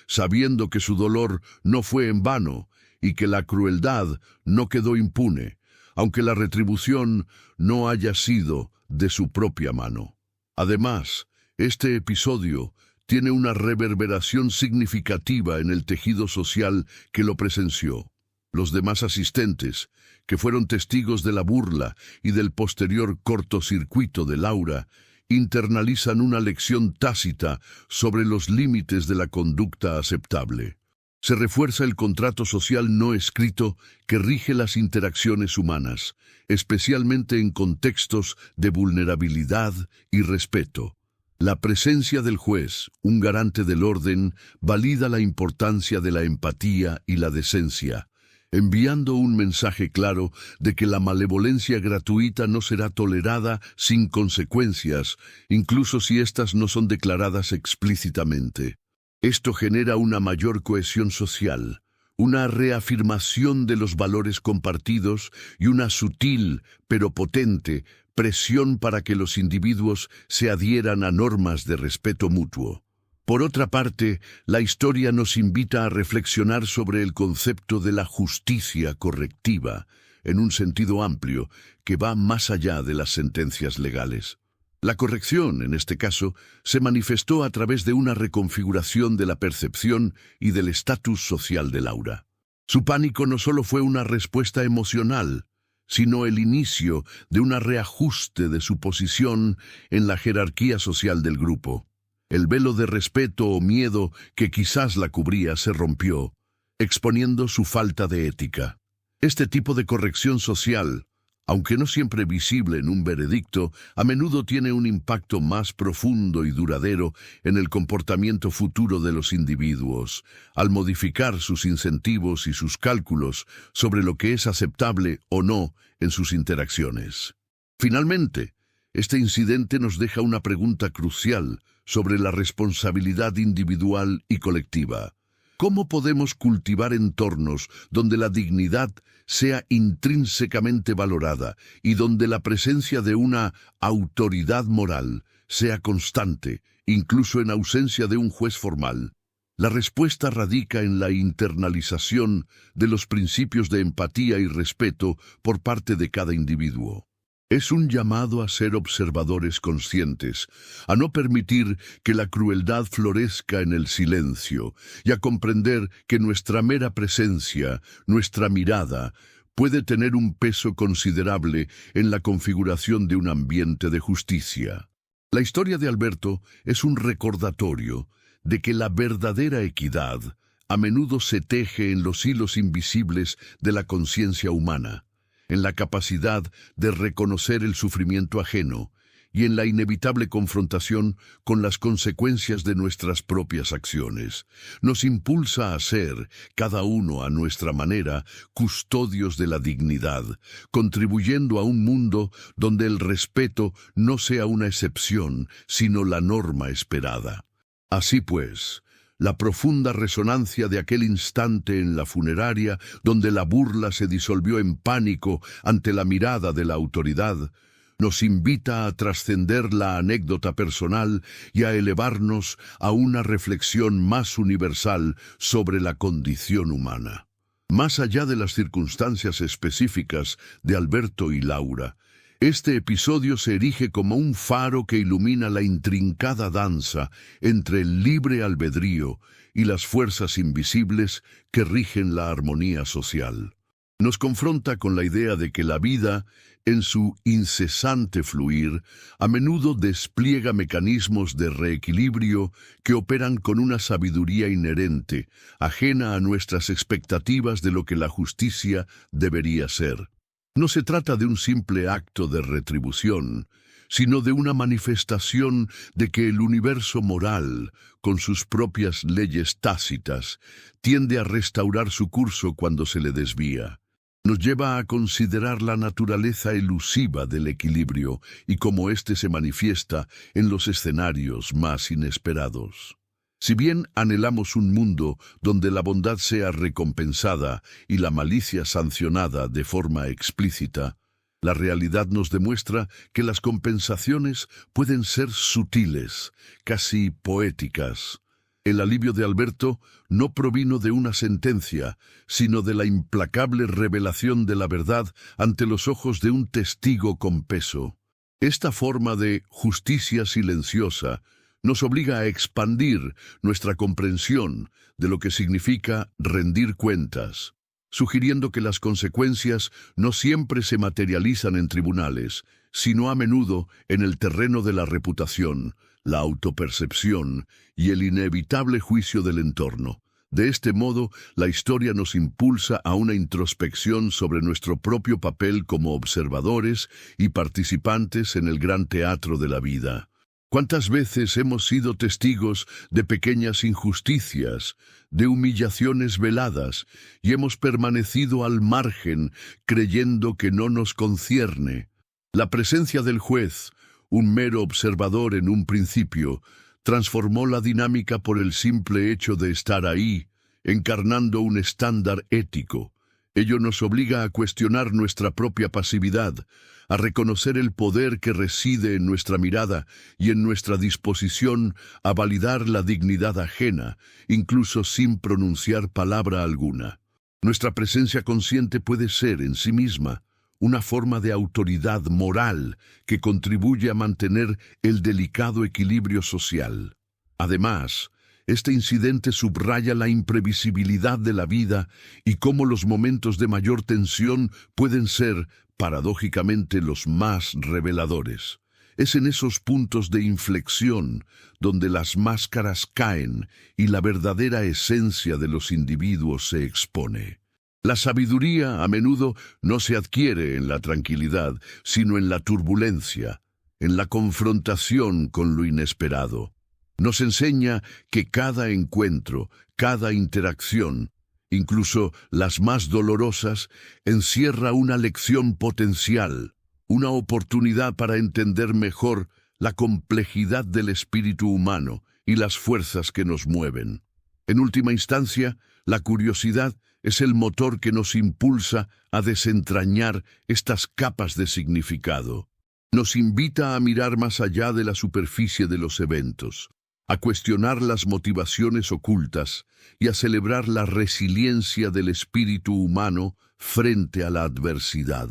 A: sabiendo que su dolor no fue en vano y que la crueldad no quedó impune, aunque la retribución no haya sido de su propia mano. Además, este episodio tiene una reverberación significativa en el tejido social que lo presenció. Los demás asistentes, que fueron testigos de la burla y del posterior cortocircuito de Laura, internalizan una lección tácita sobre los límites de la conducta aceptable. Se refuerza el contrato social no escrito que rige las interacciones humanas, especialmente en contextos de vulnerabilidad y respeto. La presencia del juez, un garante del orden, valida la importancia de la empatía y la decencia, enviando un mensaje claro de que la malevolencia gratuita no será tolerada sin consecuencias, incluso si éstas no son declaradas explícitamente. Esto genera una mayor cohesión social, una reafirmación de los valores compartidos y una sutil, pero potente, presión para que los individuos se adhieran a normas de respeto mutuo. Por otra parte, la historia nos invita a reflexionar sobre el concepto de la justicia correctiva, en un sentido amplio, que va más allá de las sentencias legales. La corrección, en este caso, se manifestó a través de una reconfiguración de la percepción y del estatus social de Laura. Su pánico no solo fue una respuesta emocional, sino el inicio de un reajuste de su posición en la jerarquía social del grupo. El velo de respeto o miedo que quizás la cubría se rompió, exponiendo su falta de ética. Este tipo de corrección social, aunque no siempre visible en un veredicto, a menudo tiene un impacto más profundo y duradero en el comportamiento futuro de los individuos, al modificar sus incentivos y sus cálculos sobre lo que es aceptable o no en sus interacciones. Finalmente, este incidente nos deja una pregunta crucial sobre la responsabilidad individual y colectiva. ¿Cómo podemos cultivar entornos donde la dignidad sea intrínsecamente valorada y donde la presencia de una autoridad moral sea constante, incluso en ausencia de un juez formal? La respuesta radica en la internalización de los principios de empatía y respeto por parte de cada individuo. Es un llamado a ser observadores conscientes, a no permitir que la crueldad florezca en el silencio y a comprender que nuestra mera presencia, nuestra mirada, puede tener un peso considerable en la configuración de un ambiente de justicia. La historia de Alberto es un recordatorio de que la verdadera equidad a menudo se teje en los hilos invisibles de la conciencia humana, en la capacidad de reconocer el sufrimiento ajeno y en la inevitable confrontación con las consecuencias de nuestras propias acciones. Nos impulsa a ser, cada uno a nuestra manera, custodios de la dignidad, contribuyendo a un mundo donde el respeto no sea una excepción, sino la norma esperada. Así pues, la profunda resonancia de aquel instante en la funeraria, donde la burla se disolvió en pánico ante la mirada de la autoridad, nos invita a trascender la anécdota personal y a elevarnos a una reflexión más universal sobre la condición humana. Más allá de las circunstancias específicas de Alberto y Laura, este episodio se erige como un faro que ilumina la intrincada danza entre el libre albedrío y las fuerzas invisibles que rigen la armonía social. Nos confronta con la idea de que la vida, en su incesante fluir, a menudo despliega mecanismos de reequilibrio que operan con una sabiduría inherente, ajena a nuestras expectativas de lo que la justicia debería ser. No se trata de un simple acto de retribución, sino de una manifestación de que el universo moral, con sus propias leyes tácitas, tiende a restaurar su curso cuando se le desvía. Nos lleva a considerar la naturaleza elusiva del equilibrio y cómo éste se manifiesta en los escenarios más inesperados. Si bien anhelamos un mundo donde la bondad sea recompensada y la malicia sancionada de forma explícita, la realidad nos demuestra que las compensaciones pueden ser sutiles, casi poéticas. El alivio de Alberto no provino de una sentencia, sino de la implacable revelación de la verdad ante los ojos de un testigo con peso. Esta forma de justicia silenciosa nos obliga a expandir nuestra comprensión de lo que significa rendir cuentas, sugiriendo que las consecuencias no siempre se materializan en tribunales, sino a menudo en el terreno de la reputación, la autopercepción y el inevitable juicio del entorno. De este modo, la historia nos impulsa a una introspección sobre nuestro propio papel como observadores y participantes en el gran teatro de la vida. ¿Cuántas veces hemos sido testigos de pequeñas injusticias, de humillaciones veladas, y hemos permanecido al margen, creyendo que no nos concierne? La presencia del juez, un mero observador en un principio, transformó la dinámica por el simple hecho de estar ahí, encarnando un estándar ético. Ello nos obliga a cuestionar nuestra propia pasividad, a reconocer el poder que reside en nuestra mirada y en nuestra disposición a validar la dignidad ajena, incluso sin pronunciar palabra alguna. Nuestra presencia consciente puede ser, en sí misma, una forma de autoridad moral que contribuye a mantener el delicado equilibrio social. Además, este incidente subraya la imprevisibilidad de la vida y cómo los momentos de mayor tensión pueden ser, paradójicamente, los más reveladores. Es en esos puntos de inflexión donde las máscaras caen y la verdadera esencia de los individuos se expone. La sabiduría a menudo no se adquiere en la tranquilidad, sino en la turbulencia, en la confrontación con lo inesperado. Nos enseña que cada encuentro, cada interacción, incluso las más dolorosas, encierra una lección potencial, una oportunidad para entender mejor la complejidad del espíritu humano y las fuerzas que nos mueven. En última instancia, la curiosidad es el motor que nos impulsa a desentrañar estas capas de significado. Nos invita a mirar más allá de la superficie de los eventos, a cuestionar las motivaciones ocultas y a celebrar la resiliencia del espíritu humano frente a la adversidad.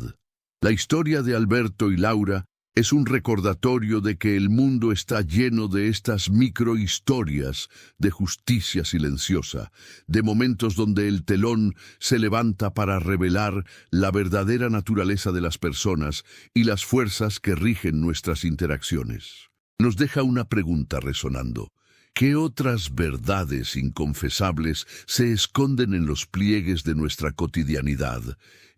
A: La historia de Alberto y Laura es un recordatorio de que el mundo está lleno de estas microhistorias de justicia silenciosa, de momentos donde el telón se levanta para revelar la verdadera naturaleza de las personas y las fuerzas que rigen nuestras interacciones. Nos deja una pregunta resonando. ¿Qué otras verdades inconfesables se esconden en los pliegues de nuestra cotidianidad,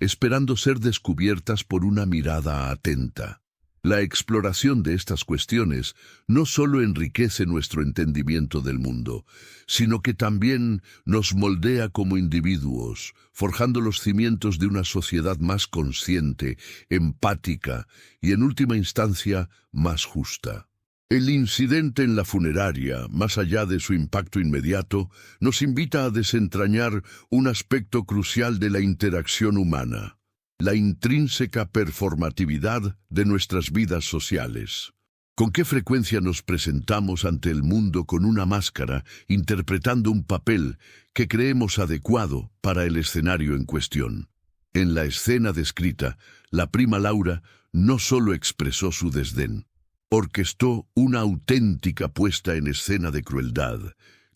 A: esperando ser descubiertas por una mirada atenta? La exploración de estas cuestiones no solo enriquece nuestro entendimiento del mundo, sino que también nos moldea como individuos, forjando los cimientos de una sociedad más consciente, empática y, en última instancia, más justa. El incidente en la funeraria, más allá de su impacto inmediato, nos invita a desentrañar un aspecto crucial de la interacción humana: la intrínseca performatividad de nuestras vidas sociales. ¿Con qué frecuencia nos presentamos ante el mundo con una máscara, interpretando un papel que creemos adecuado para el escenario en cuestión? En la escena descrita, la prima Laura no solo expresó su desdén, orquestó una auténtica puesta en escena de crueldad,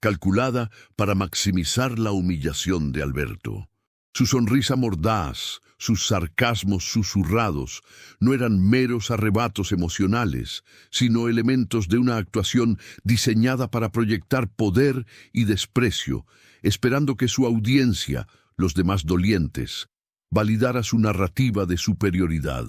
A: calculada para maximizar la humillación de Alberto. Su sonrisa mordaz, sus sarcasmos susurrados, no eran meros arrebatos emocionales, sino elementos de una actuación diseñada para proyectar poder y desprecio, esperando que su audiencia, los demás dolientes, validara su narrativa de superioridad.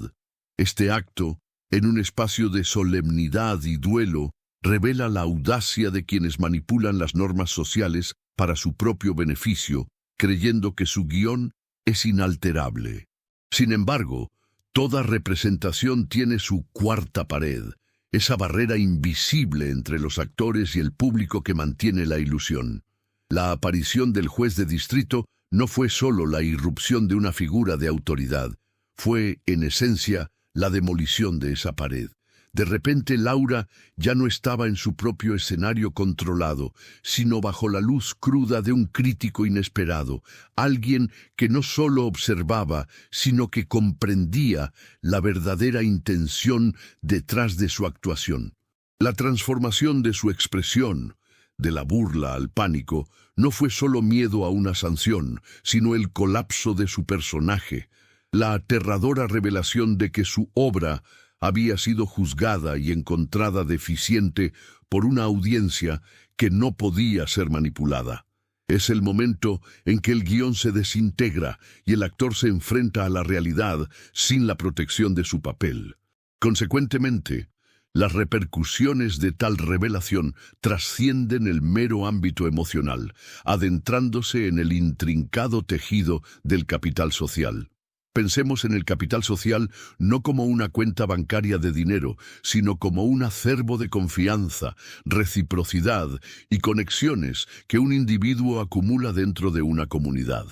A: Este acto, en un espacio de solemnidad y duelo, revela la audacia de quienes manipulan las normas sociales para su propio beneficio, creyendo que su guión es inalterable. Sin embargo, toda representación tiene su cuarta pared, esa barrera invisible entre los actores y el público que mantiene la ilusión. La aparición del juez de distrito no fue solo la irrupción de una figura de autoridad, fue, en esencia, la demolición de esa pared. De repente Laura ya no estaba en su propio escenario controlado, sino bajo la luz cruda de un crítico inesperado, alguien que no solo observaba, sino que comprendía la verdadera intención detrás de su actuación. La transformación de su expresión, de la burla al pánico, no fue solo miedo a una sanción, sino el colapso de su personaje, la aterradora revelación de que su obra había sido juzgada y encontrada deficiente por una audiencia que no podía ser manipulada. Es el momento en que el guión se desintegra y el actor se enfrenta a la realidad sin la protección de su papel. Consecuentemente, las repercusiones de tal revelación trascienden el mero ámbito emocional, adentrándose en el intrincado tejido del capital social. Pensemos en el capital social no como una cuenta bancaria de dinero, sino como un acervo de confianza, reciprocidad y conexiones que un individuo acumula dentro de una comunidad.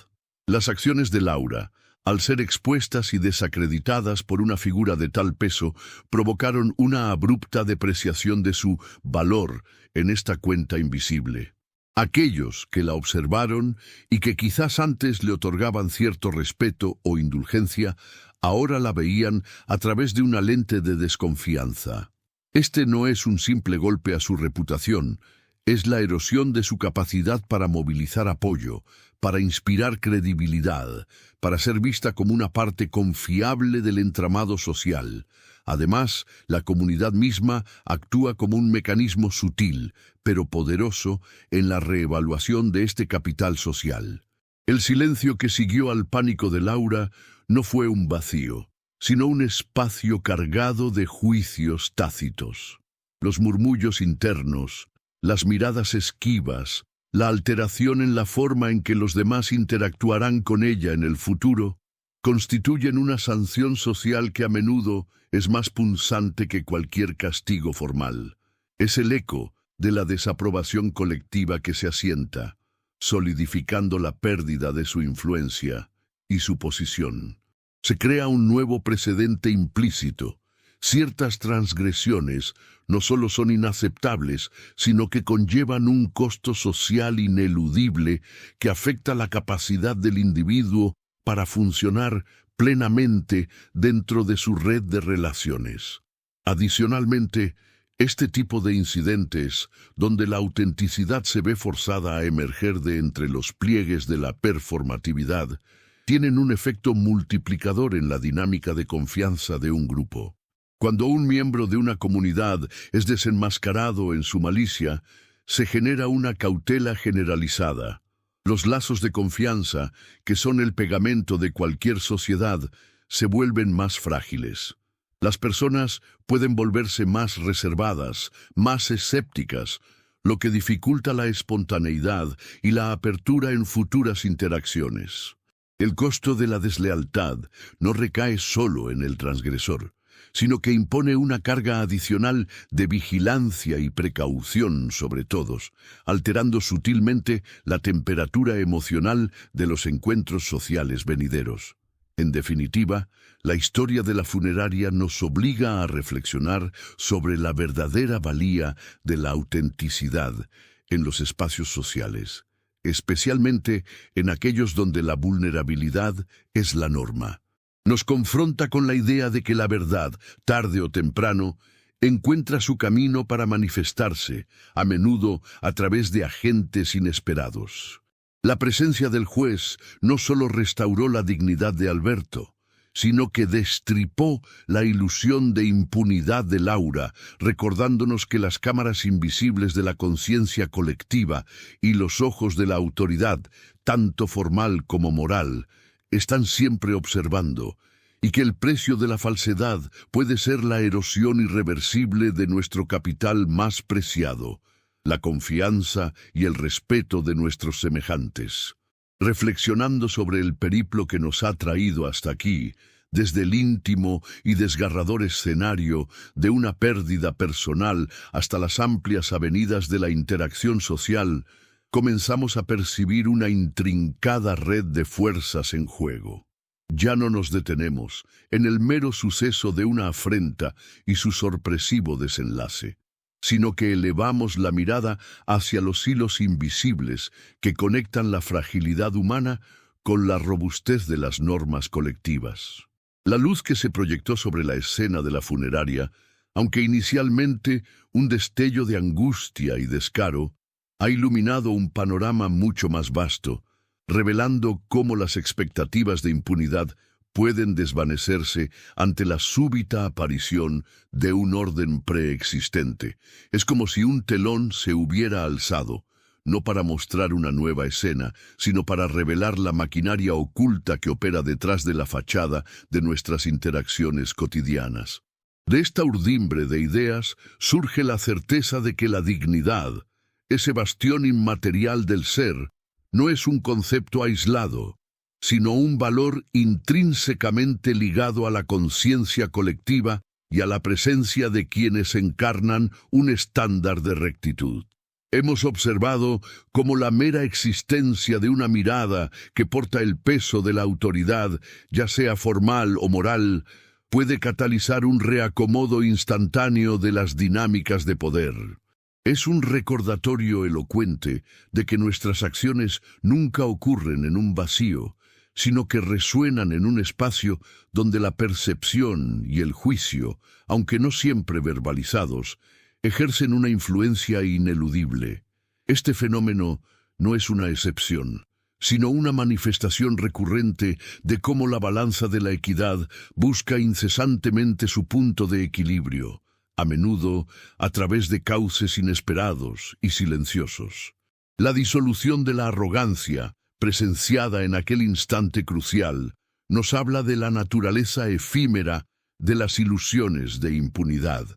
A: Las acciones de Laura, al ser expuestas y desacreditadas por una figura de tal peso, provocaron una abrupta depreciación de su valor en esta cuenta invisible. Aquellos que la observaron y que quizás antes le otorgaban cierto respeto o indulgencia, ahora la veían a través de una lente de desconfianza. Este no es un simple golpe a su reputación, es la erosión de su capacidad para movilizar apoyo, para inspirar credibilidad, para ser vista como una parte confiable del entramado social. Además, la comunidad misma actúa como un mecanismo sutil, pero poderoso, en la reevaluación de este capital social. El silencio que siguió al pánico de Laura no fue un vacío, sino un espacio cargado de juicios tácitos. Los murmullos internos, las miradas esquivas, la alteración en la forma en que los demás interactuarán con ella en el futuro, constituyen una sanción social que a menudo es más punzante que cualquier castigo formal. Es el eco de la desaprobación colectiva que se asienta, solidificando la pérdida de su influencia y su posición. Se crea un nuevo precedente implícito. Ciertas transgresiones no solo son inaceptables, sino que conllevan un costo social ineludible que afecta la capacidad del individuo para funcionar plenamente dentro de su red de relaciones. Adicionalmente, este tipo de incidentes, donde la autenticidad se ve forzada a emerger de entre los pliegues de la performatividad, tienen un efecto multiplicador en la dinámica de confianza de un grupo. Cuando un miembro de una comunidad es desenmascarado en su malicia, se genera una cautela generalizada. Los lazos de confianza, que son el pegamento de cualquier sociedad, se vuelven más frágiles. Las personas pueden volverse más reservadas, más escépticas, lo que dificulta la espontaneidad y la apertura en futuras interacciones. El costo de la deslealtad no recae solo en el transgresor, sino que impone una carga adicional de vigilancia y precaución sobre todos, alterando sutilmente la temperatura emocional de los encuentros sociales venideros. En definitiva, la historia de la funeraria nos obliga a reflexionar sobre la verdadera valía de la autenticidad en los espacios sociales, especialmente en aquellos donde la vulnerabilidad es la norma. Nos confronta con la idea de que la verdad, tarde o temprano, encuentra su camino para manifestarse, a menudo a través de agentes inesperados. La presencia del juez no solo restauró la dignidad de Alberto, sino que destripó la ilusión de impunidad de Laura, recordándonos que las cámaras invisibles de la conciencia colectiva y los ojos de la autoridad, tanto formal como moral, están siempre observando, y que el precio de la falsedad puede ser la erosión irreversible de nuestro capital más preciado, la confianza y el respeto de nuestros semejantes. Reflexionando sobre el periplo que nos ha traído hasta aquí, desde el íntimo y desgarrador escenario de una pérdida personal hasta las amplias avenidas de la interacción social, comenzamos a percibir una intrincada red de fuerzas en juego. Ya no nos detenemos en el mero suceso de una afrenta y su sorpresivo desenlace, sino que elevamos la mirada hacia los hilos invisibles que conectan la fragilidad humana con la robustez de las normas colectivas. La luz que se proyectó sobre la escena de la funeraria, aunque inicialmente un destello de angustia y descaro, ha iluminado un panorama mucho más vasto, revelando cómo las expectativas de impunidad pueden desvanecerse ante la súbita aparición de un orden preexistente. Es como si un telón se hubiera alzado, no para mostrar una nueva escena, sino para revelar la maquinaria oculta que opera detrás de la fachada de nuestras interacciones cotidianas. De esta urdimbre de ideas surge la certeza de que la dignidad, ese bastión inmaterial del ser, no es un concepto aislado, sino un valor intrínsecamente ligado a la conciencia colectiva y a la presencia de quienes encarnan un estándar de rectitud. Hemos observado cómo la mera existencia de una mirada que porta el peso de la autoridad, ya sea formal o moral, puede catalizar un reacomodo instantáneo de las dinámicas de poder. Es un recordatorio elocuente de que nuestras acciones nunca ocurren en un vacío, sino que resuenan en un espacio donde la percepción y el juicio, aunque no siempre verbalizados, ejercen una influencia ineludible. Este fenómeno no es una excepción, sino una manifestación recurrente de cómo la balanza de la equidad busca incesantemente su punto de equilibrio, a menudo a través de cauces inesperados y silenciosos. La disolución de la arrogancia, presenciada en aquel instante crucial, nos habla de la naturaleza efímera de las ilusiones de impunidad.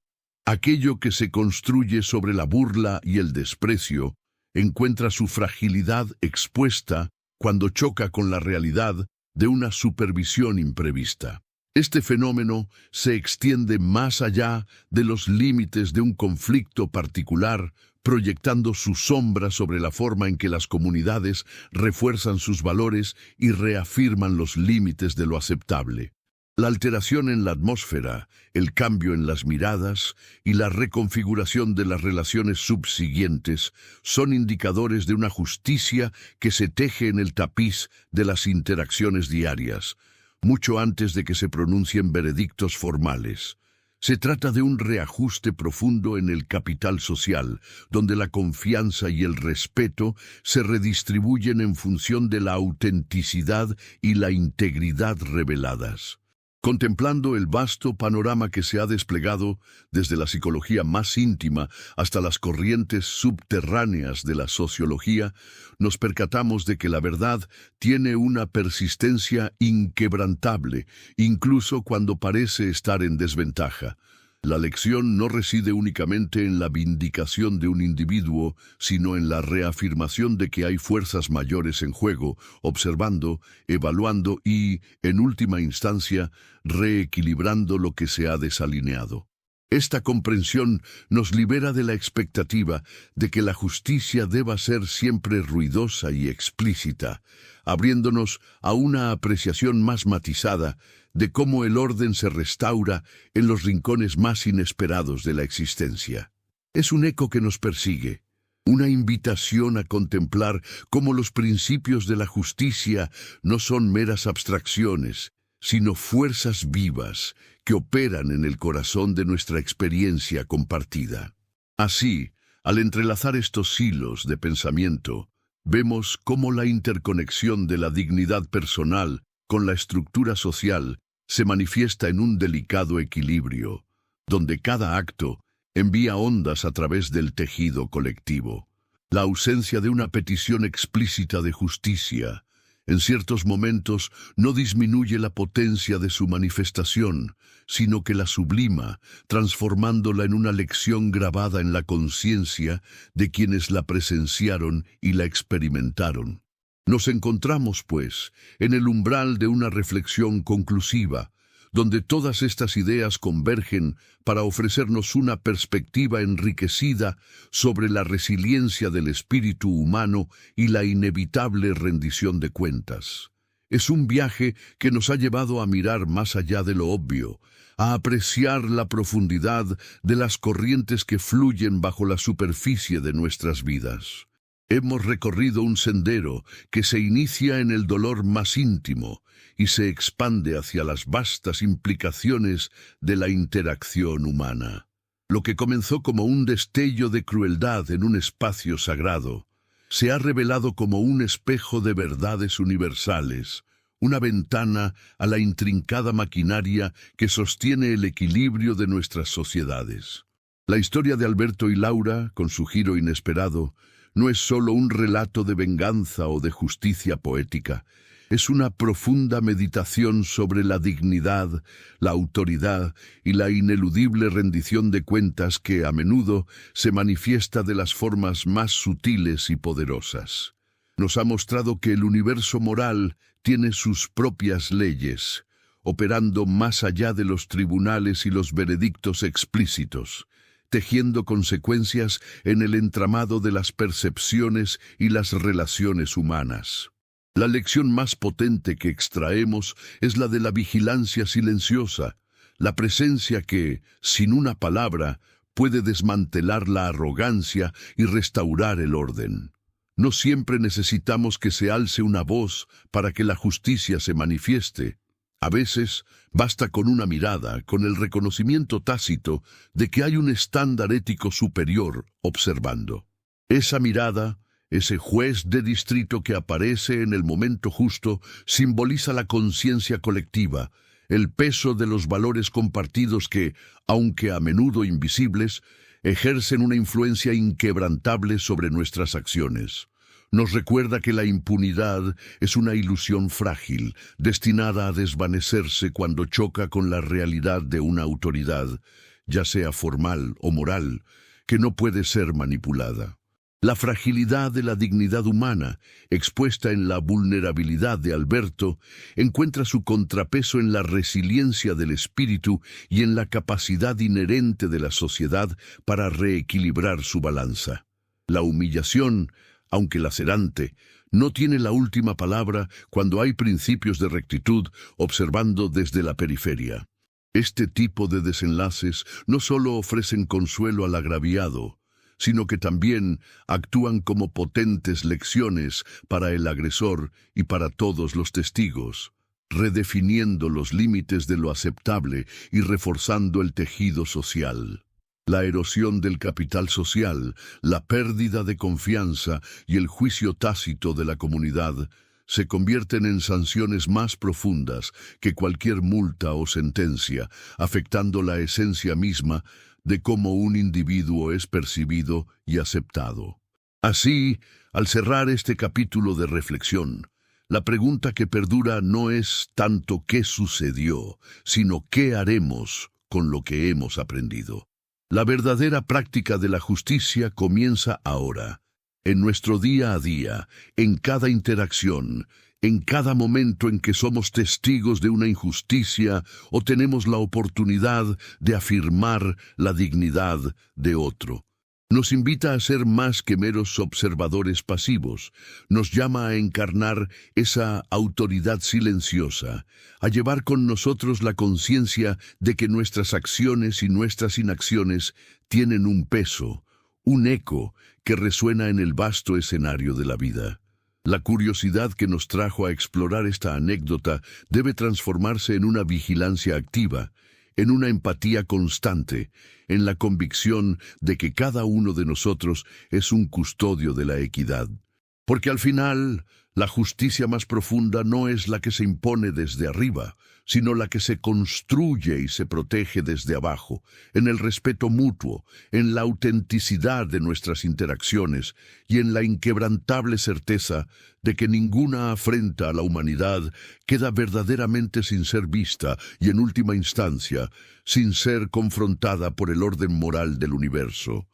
A: Aquello que se construye sobre la burla y el desprecio encuentra su fragilidad expuesta cuando choca con la realidad de una supervisión imprevista. Este fenómeno se extiende más allá de los límites de un conflicto particular, proyectando su sombra sobre la forma en que las comunidades refuerzan sus valores y reafirman los límites de lo aceptable. La alteración en la atmósfera, el cambio en las miradas y la reconfiguración de las relaciones subsiguientes son indicadores de una justicia que se teje en el tapiz de las interacciones diarias, mucho antes de que se pronuncien veredictos formales. Se trata de un reajuste profundo en el capital social, donde la confianza y el respeto se redistribuyen en función de la autenticidad y la integridad reveladas. Contemplando el vasto panorama que se ha desplegado desde la psicología más íntima hasta las corrientes subterráneas de la sociología, nos percatamos de que la verdad tiene una persistencia inquebrantable, incluso cuando parece estar en desventaja. La lección no reside únicamente en la vindicación de un individuo, sino en la reafirmación de que hay fuerzas mayores en juego, observando, evaluando y, en última instancia, reequilibrando lo que se ha desalineado. Esta comprensión nos libera de la expectativa de que la justicia deba ser siempre ruidosa y explícita, abriéndonos a una apreciación más matizada de cómo el orden se restaura en los rincones más inesperados de la existencia. Es un eco que nos persigue, una invitación a contemplar cómo los principios de la justicia no son meras abstracciones, sino fuerzas vivas que operan en el corazón de nuestra experiencia compartida. Así, al entrelazar estos hilos de pensamiento, vemos cómo la interconexión de la dignidad personal con la estructura social se manifiesta en un delicado equilibrio, donde cada acto envía ondas a través del tejido colectivo. La ausencia de una petición explícita de justicia, en ciertos momentos, no disminuye la potencia de su manifestación, sino que la sublima, transformándola en una lección grabada en la conciencia de quienes la presenciaron y la experimentaron. Nos encontramos, pues, en el umbral de una reflexión conclusiva, donde todas estas ideas convergen para ofrecernos una perspectiva enriquecida sobre la resiliencia del espíritu humano y la inevitable rendición de cuentas. Es un viaje que nos ha llevado a mirar más allá de lo obvio, a apreciar la profundidad de las corrientes que fluyen bajo la superficie de nuestras vidas. Hemos recorrido un sendero que se inicia en el dolor más íntimo y se expande hacia las vastas implicaciones de la interacción humana. Lo que comenzó como un destello de crueldad en un espacio sagrado, se ha revelado como un espejo de verdades universales, una ventana a la intrincada maquinaria que sostiene el equilibrio de nuestras sociedades. La historia de Alberto y Laura, con su giro inesperado, no es solo un relato de venganza o de justicia poética, es una profunda meditación sobre la dignidad, la autoridad y la ineludible rendición de cuentas que a menudo se manifiesta de las formas más sutiles y poderosas. Nos ha mostrado que el universo moral tiene sus propias leyes, operando más allá de los tribunales y los veredictos explícitos, tejiendo consecuencias en el entramado de las percepciones y las relaciones humanas. La lección más potente que extraemos es la de la vigilancia silenciosa, la presencia que, sin una palabra, puede desmantelar la arrogancia y restaurar el orden. No siempre necesitamos que se alce una voz para que la justicia se manifieste. A veces basta con una mirada, con el reconocimiento tácito de que hay un estándar ético superior observando. Esa mirada, ese juez de distrito que aparece en el momento justo, simboliza la conciencia colectiva, el peso de los valores compartidos que, aunque a menudo invisibles, ejercen una influencia inquebrantable sobre nuestras acciones. Nos recuerda que la impunidad es una ilusión frágil, destinada a desvanecerse cuando choca con la realidad de una autoridad, ya sea formal o moral, que no puede ser manipulada. La fragilidad de la dignidad humana, expuesta en la vulnerabilidad de Alberto, encuentra su contrapeso en la resiliencia del espíritu y en la capacidad inherente de la sociedad para reequilibrar su balanza. La humillación, aunque lacerante, no tiene la última palabra cuando hay principios de rectitud observando desde la periferia. Este tipo de desenlaces no solo ofrecen consuelo al agraviado, sino que también actúan como potentes lecciones para el agresor y para todos los testigos, redefiniendo los límites de lo aceptable y reforzando el tejido social. La erosión del capital social, la pérdida de confianza y el juicio tácito de la comunidad se convierten en sanciones más profundas que cualquier multa o sentencia, afectando la esencia misma de cómo un individuo es percibido y aceptado. Así, al cerrar este capítulo de reflexión, la pregunta que perdura no es tanto qué sucedió, sino qué haremos con lo que hemos aprendido. La verdadera práctica de la justicia comienza ahora, en nuestro día a día, en cada interacción, en cada momento en que somos testigos de una injusticia o tenemos la oportunidad de afirmar la dignidad de otro. Nos invita a ser más que meros observadores pasivos, nos llama a encarnar esa autoridad silenciosa, a llevar con nosotros la conciencia de que nuestras acciones y nuestras inacciones tienen un peso, un eco que resuena en el vasto escenario de la vida. La curiosidad que nos trajo a explorar esta anécdota debe transformarse en una vigilancia activa, en una empatía constante, en la convicción de que cada uno de nosotros es un custodio de la equidad. Porque al final, la justicia más profunda no es la que se impone desde arriba, sino la que se construye y se protege desde abajo, en el respeto mutuo, en la autenticidad de nuestras interacciones y en la inquebrantable certeza de que ninguna afrenta a la humanidad queda verdaderamente sin ser vista y, en última instancia, sin ser confrontada por el orden moral del universo.